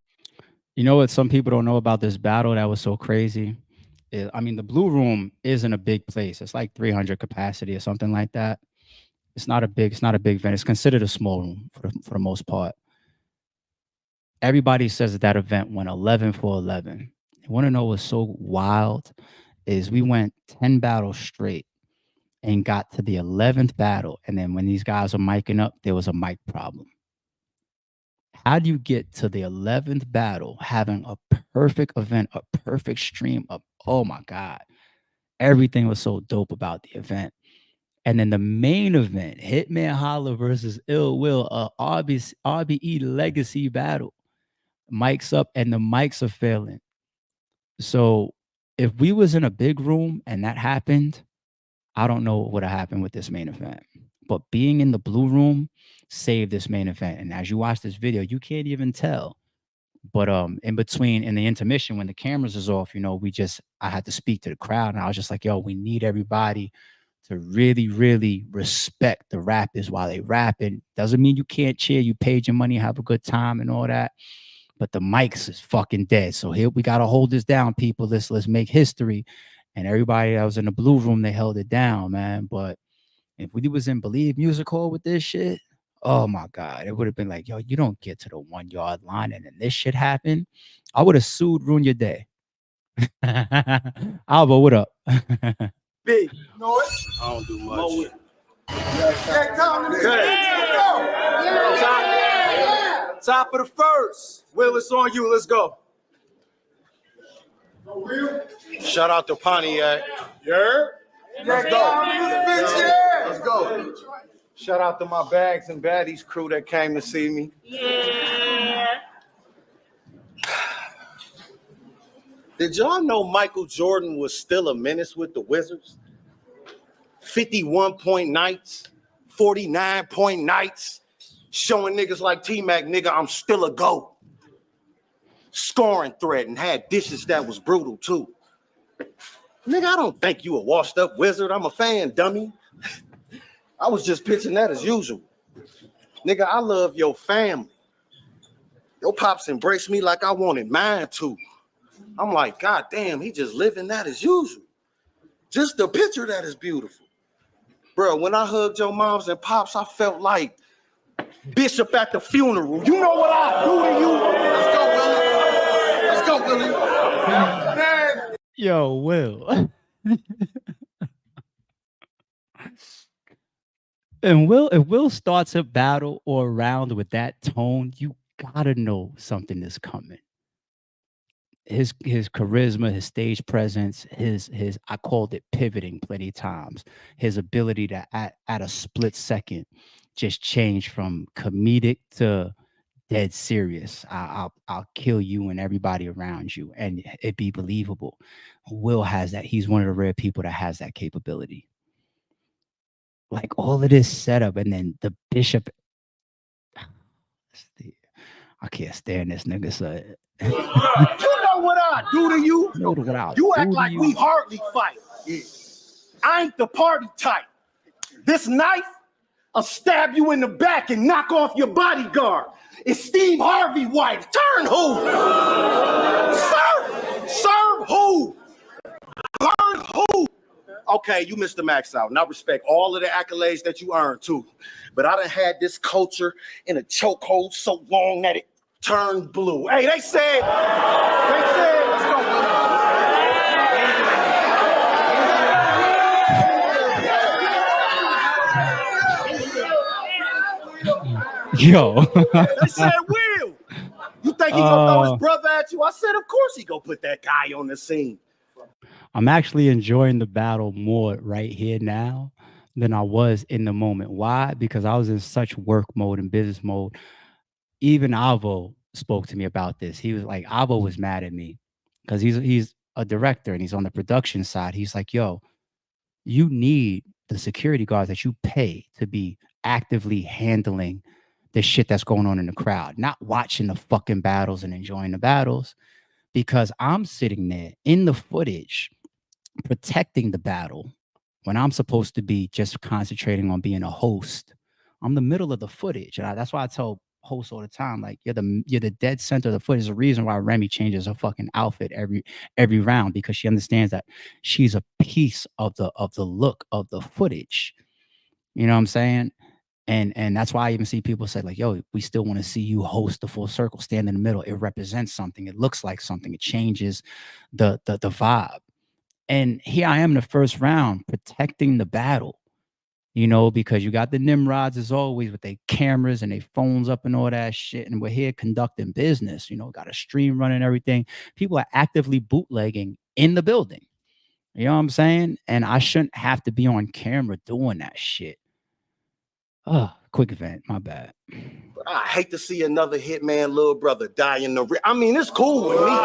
You know what some people don't know about this battle that was so crazy? I mean, the Blue Room isn't a big place. It's like 300 capacity or something like that. It's not a big event. It's considered a small room for the most part. Everybody says that event went 11 for 11. You want to know what's so wild is we went 10 battles straight and got to the 11th battle. And then when these guys were miking up, there was a mic problem. How do you get to the 11th battle having a perfect event, a perfect stream of, oh my God, everything was so dope about the event. And then the main event, Hitman Holla versus Ill Will, a RBE legacy battle. Mics up and the mics are failing. So if we was in a big room and that happened, I don't know what would have happened with this main event. But being in the Blue Room saved this main event. And as you watch this video, you can't even tell But in between, in the intermission, when the cameras is off, I had to speak to the crowd, and I was just like, yo, we need everybody to really, really respect the rappers while they rapping. Doesn't mean you can't cheer. You paid your money, have a good time and all that. But the mics is fucking dead. So here we gotta hold this down, people. Let's make history. And everybody that was in the blue room, they held it down, man. But if we was in Believe Music Hall with this shit, oh my God, it would have been like, yo, you don't get to the 1 yard line and then this shit happened. I would have sued Ruin Your Day. Albo, what up? Big. Know it? I don't do much. Top of the first. Will, it's on you. Let's go. Shout out to Pontiac. Yeah. Let's go. Let's go. Shout out to my Bags and Baddies crew that came to see me. Yeah. Did y'all know Michael Jordan was still a menace with the Wizards? 51-point nights, 49-point nights, showing niggas like T-Mac, nigga, I'm still a GOAT. Scoring threat and had dishes that was brutal too. Nigga, I don't think you a washed up wizard. I'm a fan, dummy. I was just pitching that as usual. Nigga, I love your family. Your pops embraced me like I wanted mine to. I'm like, God damn, he just living that as usual. Just the picture that is beautiful. Bro, when I hugged your moms and pops, I felt like Bishop at the funeral. You know what I do to you? Let's go, Willie. Let's go, Willie. Yo, Will. And if Will starts a battle or a round with that tone, you gotta know something is coming. His charisma, his stage presence, his I called it pivoting plenty of times. His ability to at a split second just change from comedic to dead serious. I'll kill you and everybody around you, and it be believable. Will has that. He's one of the rare people that has that capability. Like all of this setup, and then the Bishop. I can't stand this nigga. So You know what I do to you? You act like we hardly fight. Yeah. I ain't the party type. This knife, I'll stab you in the back and knock off your bodyguard. It's Steve Harvey wife. Turn who? Serve who? Burn who? Okay, you missed the max out. And I respect all of the accolades that you earned too. But I done had this culture in a chokehold so long that it turned blue. Hey, they said, let's go. Yo. They said, Will, you think he gonna throw his brother at you? I said, of course he gonna put that guy on the scene. I'm actually enjoying the battle more right here now than I was in the moment. Why? Because I was in such work mode and business mode. Even Avo spoke to me about this. He was like, Avo was mad at me because he's a director and he's on the production side. He's like, yo, you need the security guards that you pay to be actively handling the shit that's going on in the crowd, not watching the fucking battles and enjoying the battles, because I'm sitting there in the footage protecting the battle when I'm supposed to be just concentrating on being a host. I'm the middle of the footage. And that's why I tell hosts all the time, like, you're the dead center of the footage. There's a reason why Remy changes her fucking outfit every round, because she understands that she's a piece of the look of the footage. You know what I'm saying? And that's why I even see people say, like, yo, we still want to see you host the full circle, stand in the middle. It represents something. It looks like something. It changes the vibe. And here I am in the first round protecting the battle, because you got the Nimrods as always with their cameras and their phones up and all that shit. And we're here conducting business, got a stream running, everything. People are actively bootlegging in the building. You know what I'm saying? And I shouldn't have to be on camera doing that shit. Oh, quick event. My bad. I hate to see another hitman little brother die in the I mean, it's cool with me.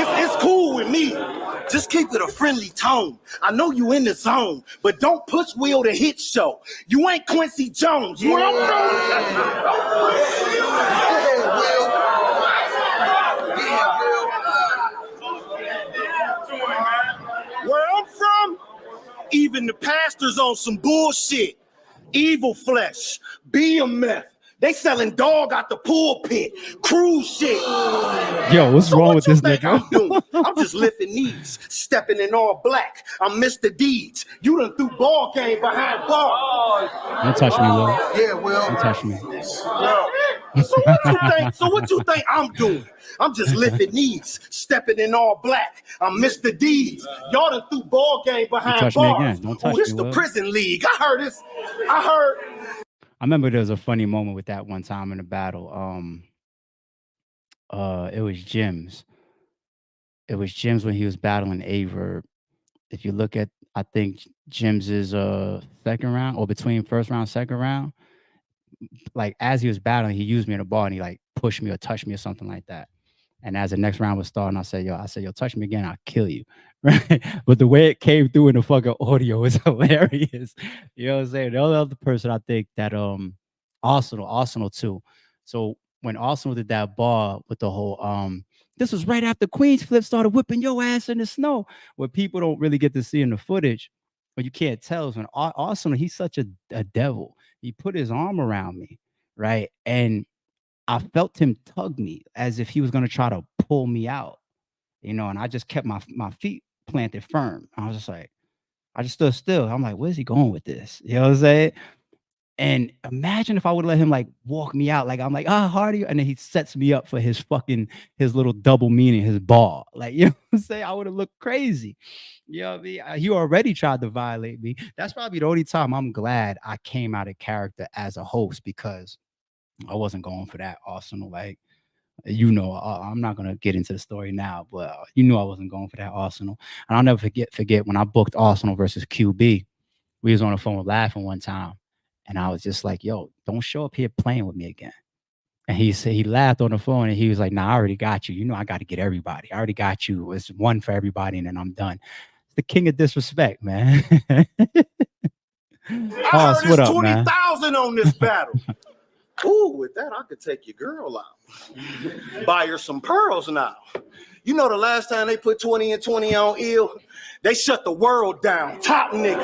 It's cool with me. Just keep it a friendly tone. I know you in the zone, but don't push Will to hit show. You ain't Quincy Jones. You know what I'm saying? Even the pastors on some bullshit. Evil flesh, BMF. They selling dog out the pulpit, cruise shit. Yo, what's wrong with this think nigga? I'm doing? I'm just lifting knees, stepping in all black. I'm Mr. Deeds. You done threw ball game behind bars. Don't touch me, Will. Yeah, Will. Don't touch me. So what you think I'm doing? I'm just lifting knees, stepping in all black. I'm Mr. Deeds. Y'all done threw ball game behind touch bars. me again. Don't touch This me, the Will. prison league. I heard. I remember there was a funny moment with that one time in the battle. It was Jim's. It was Jim's when he was battling Averb. If you look at, I think Jim's is second round or between first round, second round. Like as he was battling, he used me in the ball and he like pushed me or touched me or something like that. And as the next round was starting, I said, yo, touch me again, I'll kill you. Right. But the way it came through in the fucking audio is hilarious. You know what I'm saying? The other person, I think that Arsenal too. So when Arsenal did that bar with the whole this was right after Queens Flip started whipping your ass in the snow. What people don't really get to see in the footage, but you can't tell is when Arsenal, he's such a devil. He put his arm around me, right? And I felt him tug me as if he was going to try to pull me out, you know, and I just kept my feet planted firm. I was just like, I just stood still. I'm like, where's he going with this? You know what I'm saying? And imagine if I would let him like walk me out. Like, I'm like, how are you? And then he sets me up for his little double meaning, his ball. Like, you know what I'm saying? I would have looked crazy. You know what I mean? He already tried to violate me. That's probably the only time I'm glad I came out of character as a host, because I wasn't going for that Arsenal. Like, you know, I'm not gonna get into the story now, but you know I wasn't going for that Arsenal. And I'll never forget when I booked Arsenal versus QB. We was on the phone laughing one time, and I was just like, "Yo, don't show up here playing with me again." And he said he laughed on the phone, and he was like, "Nah, I already got you. You know, I got to get everybody. I already got you. It's one for everybody, and then I'm done." It's the king of disrespect, man. I heard it's 20,000 on this battle. Ooh, with that, I could take your girl out. Buy her some pearls now. You know the last time they put 20 and 20 on ill, they shut the world down. Top nigga.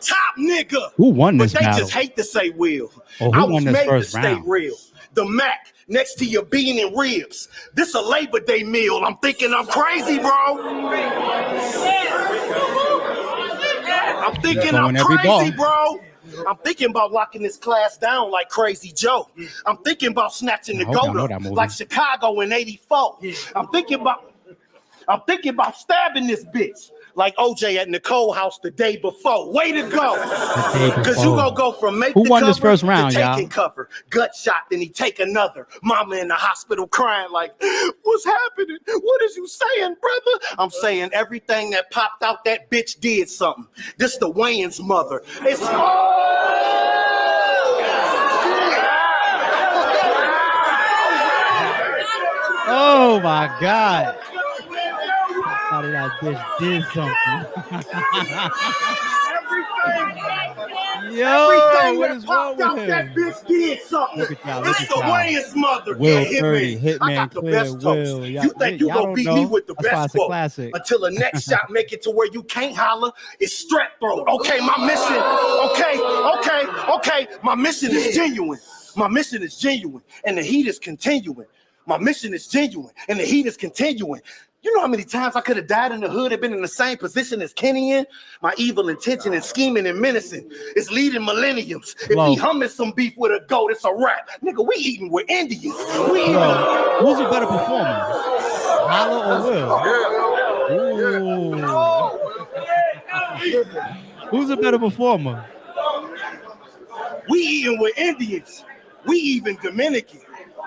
Top nigga. Who won this battle? But they battle? just hate to say Will. Oh, I who was won this made to first stay round? real. The Mac next to your bean and ribs. This a Labor Day meal. I'm thinking I'm crazy, bro. I'm thinking I'm crazy, bro. I'm thinking about locking this class down like Crazy Joe. I'm thinking about snatching the goat up like Chicago in '84. I'm thinking about stabbing this bitch like OJ at Nicole house the day before. Way to go. Because you gonna go from make Who the won cover this first round, to taking y'all? cover. Gut shot, then he take another. Mama in the hospital crying like, what's happening? What is you saying, brother? I'm saying everything that popped out that bitch did something. This the Wayne's mother. It's Oh my God. How did that bitch did something? Yo, what is wrong with him? That bitch did something. Look at y'all, It's the Wayne's mother. Will yeah, 30, Hitman. I got the Clear, best Will. toast. You think you gonna beat me with the best quote until the next shot make it to where you can't holler. It's strep throat. Okay, my mission. Okay. My mission is genuine. My mission is genuine, and the heat is continuing. My mission is genuine, and the heat is continuing. You know how many times I could have died in the hood and been in the same position as Kenny in? My evil intention and scheming and menacing is leading millenniums. If he humming some beef with a goat, it's a wrap. Nigga, we eating with Indians. We eating. Who's a better performer? Holla or Will? Who's a better performer? We eating with Indians. We even Dominican.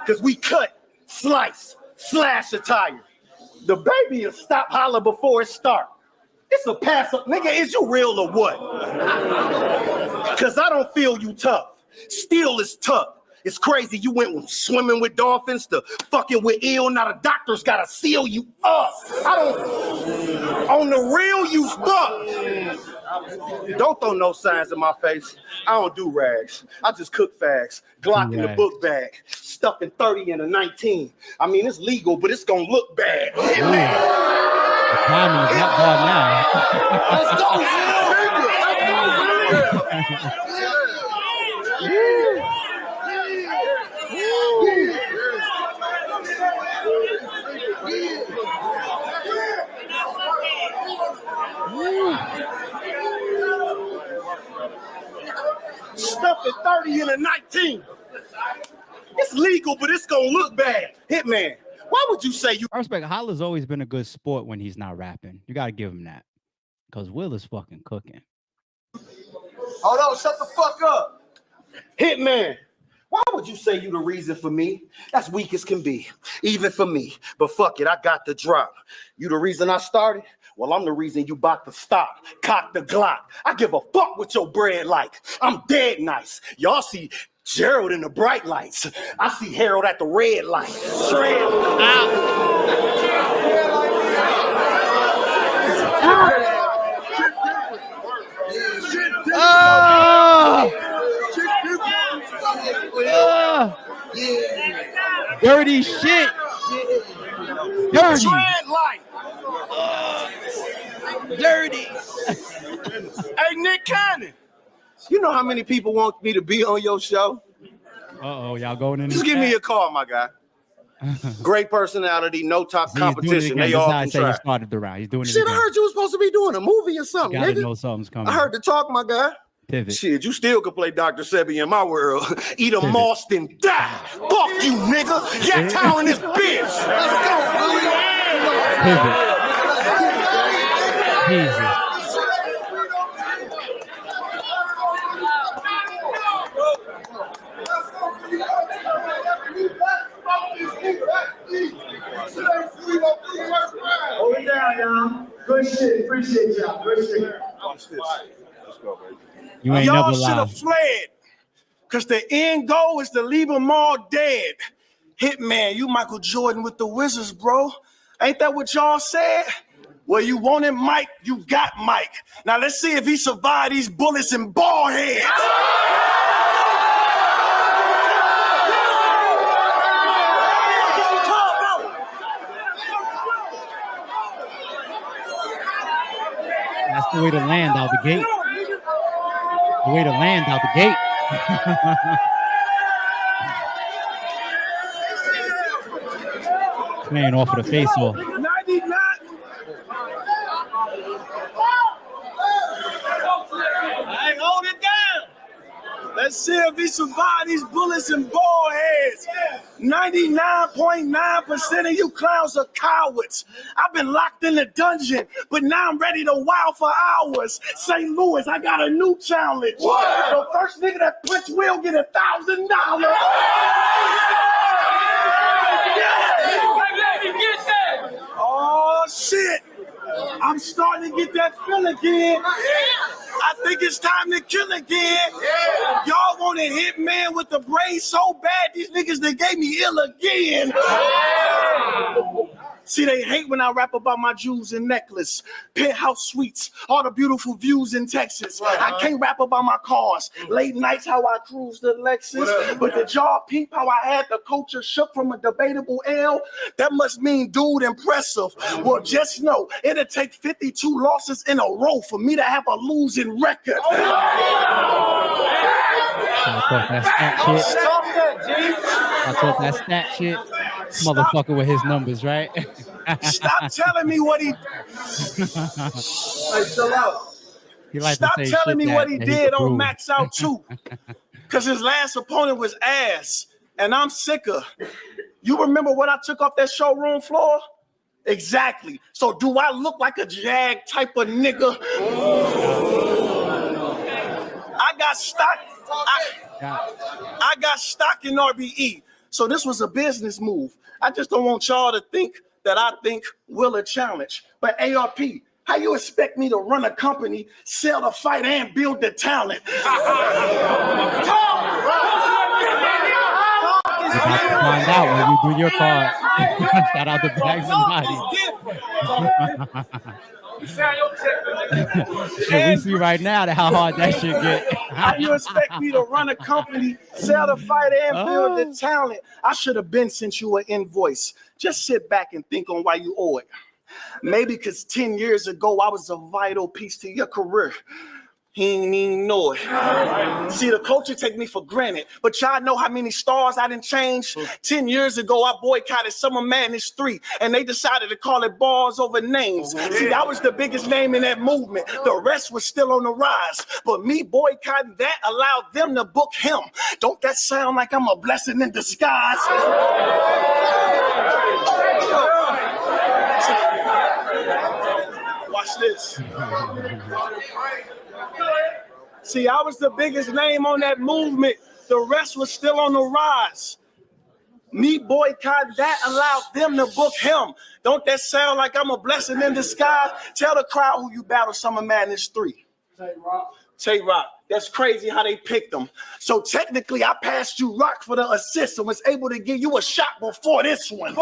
Because we cut, slice, slash attire. The baby will stop holler before it start. It's a pass up. Nigga, is you real or what? Because I don't feel you tough. Steel is tough. It's crazy. You went from swimming with dolphins to fucking with eel. Now the doctors gotta seal you up. On the real, you fuck. Don't throw no signs in my face. I don't do rags. I just cook fags. Glock in the book bag. Stuffing 30 and a 19. I mean, it's legal, but it's gonna look bad. The timing is not bad now. Let's go, Stuff at 30 and a 19. It's legal, but it's gonna look bad. Hitman, why would you say you? I respect Holla's always been a good sport when he's not rapping. You gotta give him that. Because Will is fucking cooking. Hold on, shut the fuck up. Hitman, why would you say you the reason for me? That's weak as can be, even for me. But fuck it, I got the drop. You the reason I started? Well, I'm the reason you about to stop. Cock the Glock. I give a fuck what your bread like. I'm dead nice. Y'all see Gerald in the bright lights. I see Harold at the red light. Shred out. Dirty shit. Dirty. Red light. Dirty. Hey, Nick Cannon. You know how many people want me to be on your show? Uh-oh, y'all going in? Just give me a call, my guy. Great personality, no top competition. They all can try. He started the round. He's doing it Shit, again. I heard you was supposed to be doing a movie or something, Gotta nigga. know something's coming. I heard the talk, my guy. Pivot. Shit, you still could play Dr. Sebi in my world. Eat a moss and die. Fuck you, nigga. Yak Town in this bitch. Let's go, Pivot. Jesus. Hold it down, y'all. Good shit. Appreciate y'all. Good shit. Watch this. Let's go, baby. You ain't Y'all never should lied. have fled, because the end goal is to leave them all dead. Hitman, you Michael Jordan with the Wizards, bro. Ain't that what y'all said? Well, you wanted Mike, you got Mike. Now let's see if he survived these bullets and ball heads. That's the way to land out the gate. The way to land out the gate. Playing off of the face off. 99. Hey, hold it down. Let's see if he survived these bullets and ball heads. 99.9% of you clowns are cowards. I've been locked in the dungeon, but now I'm ready to wow for hours. St. Louis, I got a new challenge. What? The first nigga that punch Will get $1,000. Oh shit! I'm starting to get that feel again. I think it's time to kill again. Y'all want a Hitman with the brain so bad, these niggas they gave me ill again. See, they hate when I rap about my jewels and necklace, penthouse suites, all the beautiful views in Texas. I can't rap about my cars, late nights how I cruise the Lexus. But did y'all peep how I had the culture shook from a debatable L? That must mean dude impressive. Well, just know it'll take 52 losses in a row for me to have a losing record. I thought that stat shit. Motherfucker with his numbers, right? Stop telling me what he. Hey, chill out. Stop telling me what he did on Max Out 2. Because his last opponent was ass. And I'm sicker. You remember what I took off that showroom floor? Exactly. So do I look like a jag type of nigga? I got stock. I got stock in RBE. So this was a business move. I just don't want y'all to think that I think Will a challenge. But ARP, how you expect me to run a company, sell the fight, and build the talent? about to find out when you do your part. Shout out to Black Somebody. Shit, we see right now how hard that shit get. How you expect me to run a company, sell the fighter, and build the talent? I should have been sent you an invoice. Just sit back and think on why you owe it. Maybe because 10 years ago, I was a vital piece to your career. He ain't even know it. See, the culture take me for granted, but y'all know how many stars I done changed? 10 years ago, I boycotted Summer Madness 3, and they decided to call it bars over names. See, I was the biggest name in that movement. The rest was still on the rise, but me boycotting that allowed them to book him. Don't that sound like I'm a blessing in disguise? Watch this. See, I was the biggest name on that movement. The rest was still on the rise. Me boycott that allowed them to book him. Don't that sound like I'm a blessing in disguise? Tell the crowd who you battled Summer Madness 3. Tay-Rock. That's crazy how they picked him. So technically, I passed you rock for the assist and was able to give you a shot before this one.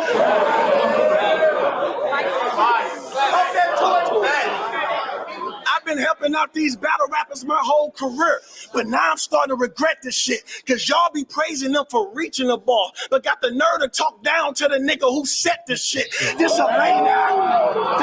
I've been helping out these battle rappers my whole career, but now I'm starting to regret this shit, because y'all be praising them for reaching the ball, but got the nerve to talk down to the nigga who set this shit. This a lane now.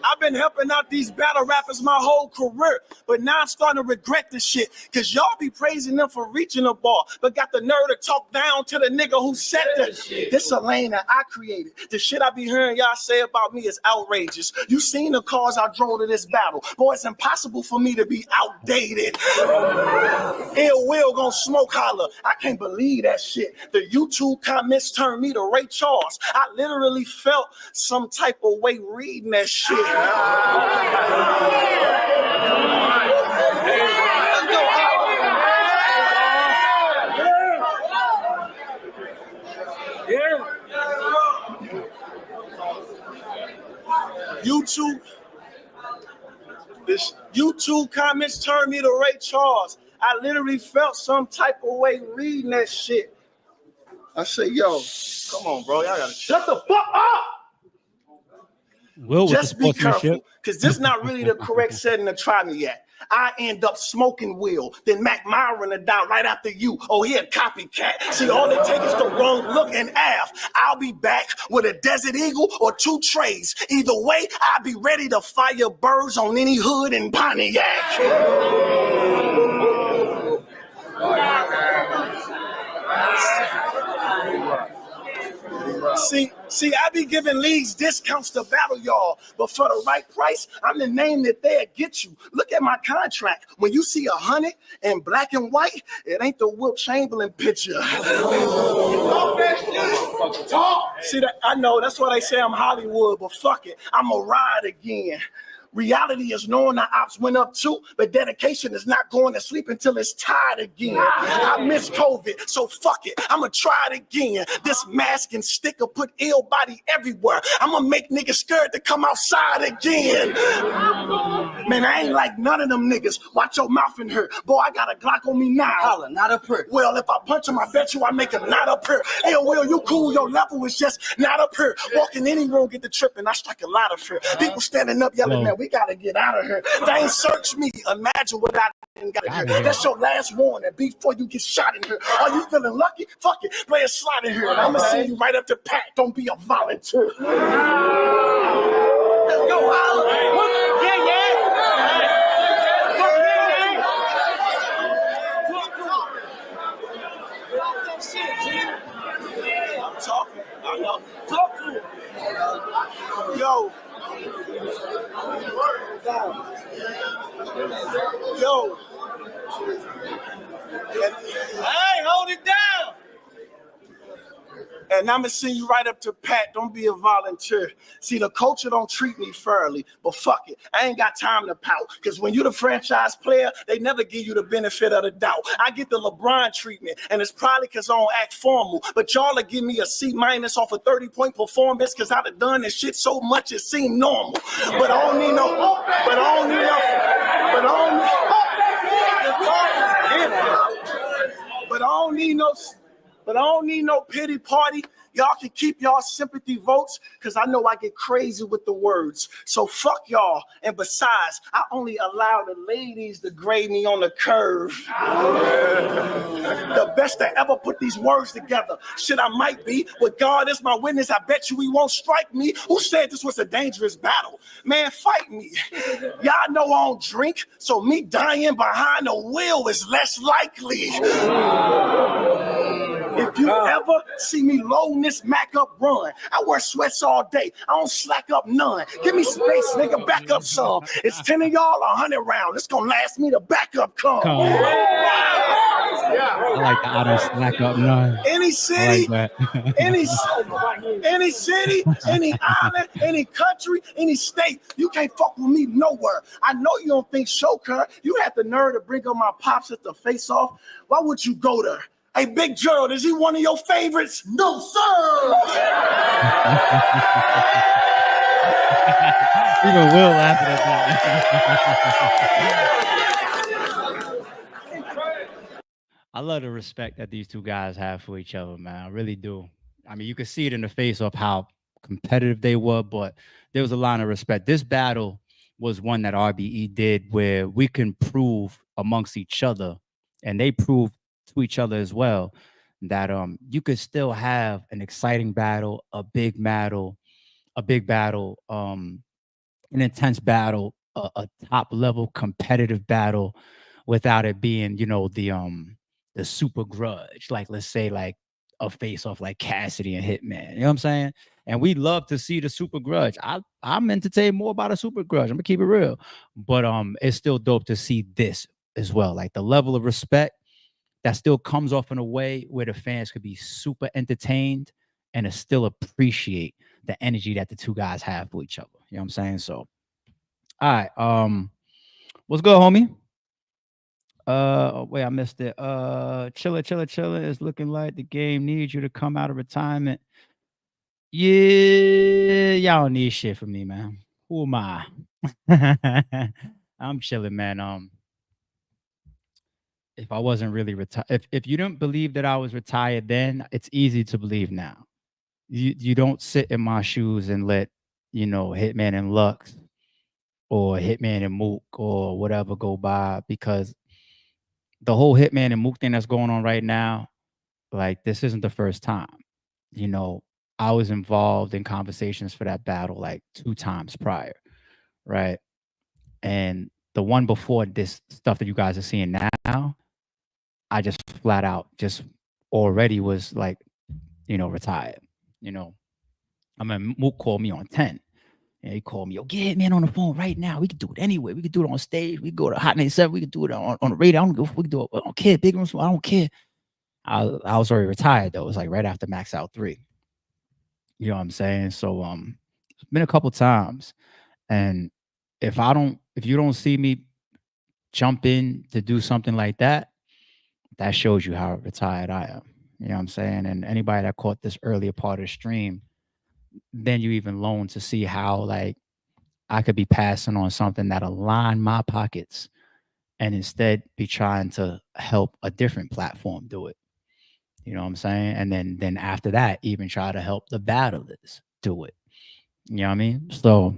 I've been helping out these battle rappers my whole career, but now I'm starting to regret this shit, because y'all be praising them for reaching the ball, but got the nerve to talk down to the nigga who set this. This a lane that I created. The shit I be hearing y'all say about me is outrageous. You seen the cars I drove to this battle. Boy, it's impossible for me to be outdated. Ill Will gon' smoke holler. I can't believe that shit. The YouTube comments turned me to Ray Charles. I literally felt some type of way reading that shit. YouTube comments turned me to Ray Charles. I literally felt some type of way reading that shit. I say, yo, come on, bro. Y'all gotta shut the fuck up. Will just be careful, because this is not really the correct setting to try me at. I end up smoking Will, then Mac Myron to die right after you. Oh, he a copycat. See, all it takes is the wrong look and Av. I'll be back with a Desert Eagle or 2 trays. Either way, I'll be ready to fire birds on any hood in Pontiac. See, I be giving leagues discounts to battle y'all, but for the right price, I'm the name that they'll get you. Look at my contract. When you see 100 in black and white, it ain't the Wilt Chamberlain picture. See, that I know that's why they say I'm Hollywood, but fuck it, I'm a ride again. Reality is knowing the ops went up too, but dedication is not going to sleep until it's tired again. I miss COVID, so fuck it, I'ma try it again. This mask and sticker put ill body everywhere. I'ma make niggas scared to come outside again. Man, I ain't like none of them niggas. Watch your mouth and hurt. Boy, I got a Glock on me now. Holla, not up here. Well, if I punch him, I bet you I make him not up here. Hey, Will, you cool, your level is just not up here. Walk in any room, get the trip, and I strike a lot of fear. People standing up yelling, man, we gotta get out of here. They ain't search me. Imagine what I got in here. That's your last warning before you get shot in here. Are you feeling lucky? Fuck it. Play a slot in here. And I'm gonna send you right up to Pat. Don't be a volunteer. Let's go, Holla. I'm talking. I know. Talk to him. Yo. Yo. Hey, hold it down. And I'ma send you right up to Pat. Don't be a volunteer. See, the culture don't treat me fairly, but fuck it. I ain't got time to pout. Because when you're the franchise player, they never give you the benefit of the doubt. I get the LeBron treatment, and it's probably because I don't act formal. But y'all will give me a C- off a 30-point performance because I've done this shit so much it seemed normal. But I don't need no, but I don't need no, but I don't need, but I don't need no, but I don't need no pity party. Y'all can keep y'all sympathy votes because I know I get crazy with the words. So fuck y'all. And besides, I only allow the ladies to grade me on the curve. The best to ever put these words together. Shit, I might be. With God as my witness, I bet you he won't strike me. Who said this was a dangerous battle? Man, fight me. Y'all know I don't drink, so me dying behind the wheel is less likely. If you ever see me loading this Mac up run, I wear sweats all day. I don't slack up none. Give me space, nigga, back up some. It's 10 of y'all, 100 rounds. It's gonna last me to back up come. I like the I don't slack up none. Any city, I like any city, any island, any country, any state, you can't fuck with me nowhere. I know you don't think Shoker, you had the nerve to bring up my pops at the face off. Why would you go there? Hey, Big Gerald, is he one of your favorites? No, sir. Even Will laughing at that. I love the respect that these two guys have for each other, man. I really do. I mean, you could see it in the face of how competitive they were, but there was a line of respect. This battle was one that RBE did where we can prove amongst each other, and they proved to each other as well, that you could still have an exciting battle, a big battle, an intense battle, a top level competitive battle, without it being, the super grudge. Like, let's say, like a face off like Cassidy and Hitman. You know what I'm saying? And we love to see the super grudge. I'm entertained more about a super grudge. I'm gonna keep it real, but it's still dope to see this as well. Like the level of respect that still comes off in a way where the fans could be super entertained and to still appreciate the energy that the two guys have for each other. You know what I'm saying? So, all right. What's good, homie? Wait, I missed it. Chilla is looking like the game needs you to come out of retirement. Yeah, y'all don't need shit from me, man. Who am I? I'm chilling, man. If I wasn't really retired, if you don't believe that I was retired then, it's easy to believe now. You don't sit in my shoes and let, Hitman and Lux or Hitman and Mook or whatever go by, because the whole Hitman and Mook thing that's going on right now, like this isn't the first time. I was involved in conversations for that battle like 2 times prior, right? And the one before this stuff that you guys are seeing now, I just flat out just already was like, retired. I mean, Mook called me on 10. And he called me, yo, get Hitman on the phone right now. We can do it anyway. We can do it on stage. We can go to Hot 97. We can do it on the radio. I don't go. We can do it. I don't care. Big rooms. I don't care. I was already retired though. It was like right after Max Out 3. You know what I'm saying? So it's been a couple times. And if you don't see me jump in to do something like that, that shows you how retired I am. You know what I'm saying? And anybody that caught this earlier part of the stream, then you even loan to see how like I could be passing on something that align my pockets and instead be trying to help a different platform do it. You know what I'm saying? And then after that, even try to help the battlers do it. You know what I mean? So,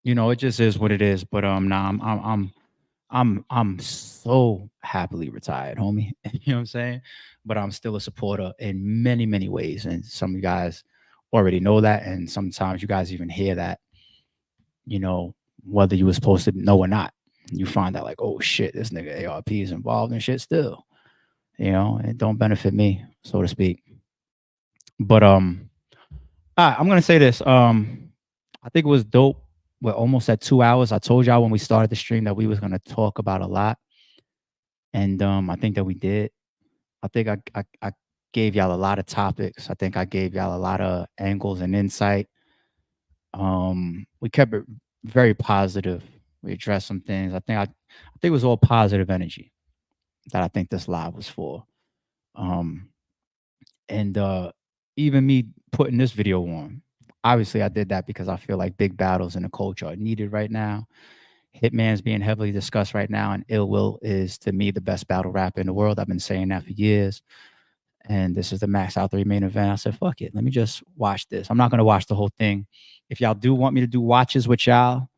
it just is what it is. But nah, I'm so happily retired, homie. You know what I'm saying? But I'm still a supporter in many, many ways. And some of you guys already know that. And sometimes you guys even hear that, whether you were supposed to know or not. You find out like, oh shit, this nigga ARP is involved in shit still. It don't benefit me, so to speak. But all right, I'm gonna say this. I think it was dope. We're almost at 2 hours. I told y'all when we started the stream that we was gonna talk about a lot. And I think that we did. I think I gave y'all a lot of topics. I think I gave y'all a lot of angles and insight. We kept it very positive. We addressed some things. I think it was all positive energy that I think this live was for. And even me putting this video on, obviously I did that because I feel like big battles in the culture are needed right now. Hitman's being heavily discussed right now, and Ill Will is, to me, the best battle rapper in the world. I've been saying that for years. And this is the Max Out 3 main event. I said, fuck it. Let me just watch this. I'm not going to watch the whole thing. If y'all do want me to do watches with y'all,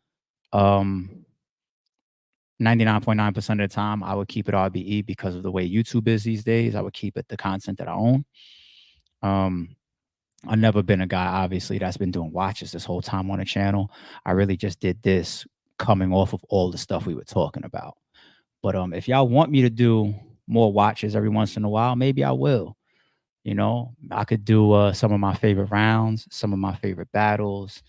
99.9% of the time, I would keep it RBE because of the way YouTube is these days. I would keep it the content that I own. I've never been a guy, obviously, that's been doing watches this whole time on the channel. I really just did this coming off of all the stuff we were talking about. But if y'all want me to do more watches every once in a while, maybe I will. You know, I could do some of my favorite rounds, some of my favorite battles,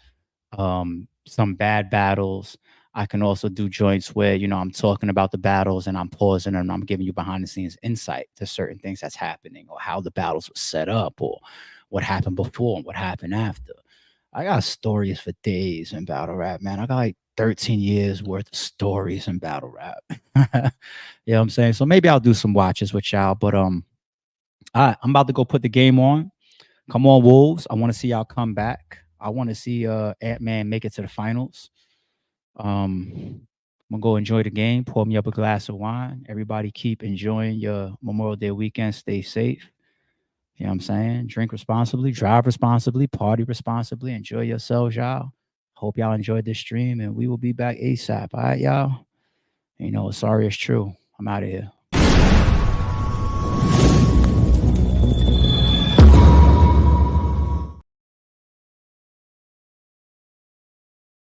some bad battles. I can also do joints where, you know, I'm talking about the battles and I'm pausing and I'm giving you behind the scenes insight to certain things that's happening, or how the battles were set up, or what happened before and what happened after. I got stories for days in battle rap, man. I got like 13 years worth of stories in battle rap. You know what I'm saying? So maybe I'll do some watches with y'all, but all right, I'm about to go put the game on. Come on, Wolves. I want to see y'all come back. I want to see Ant-Man make it to the finals. I'm gonna go enjoy the game. Pour me up a glass of wine. Everybody keep enjoying your Memorial Day weekend. Stay safe. You know what I'm saying? Drink responsibly, drive responsibly, party responsibly. Enjoy yourselves, y'all. Hope y'all enjoyed this stream, and we will be back ASAP. All right, y'all? You know, sorry it's true. I'm out of here.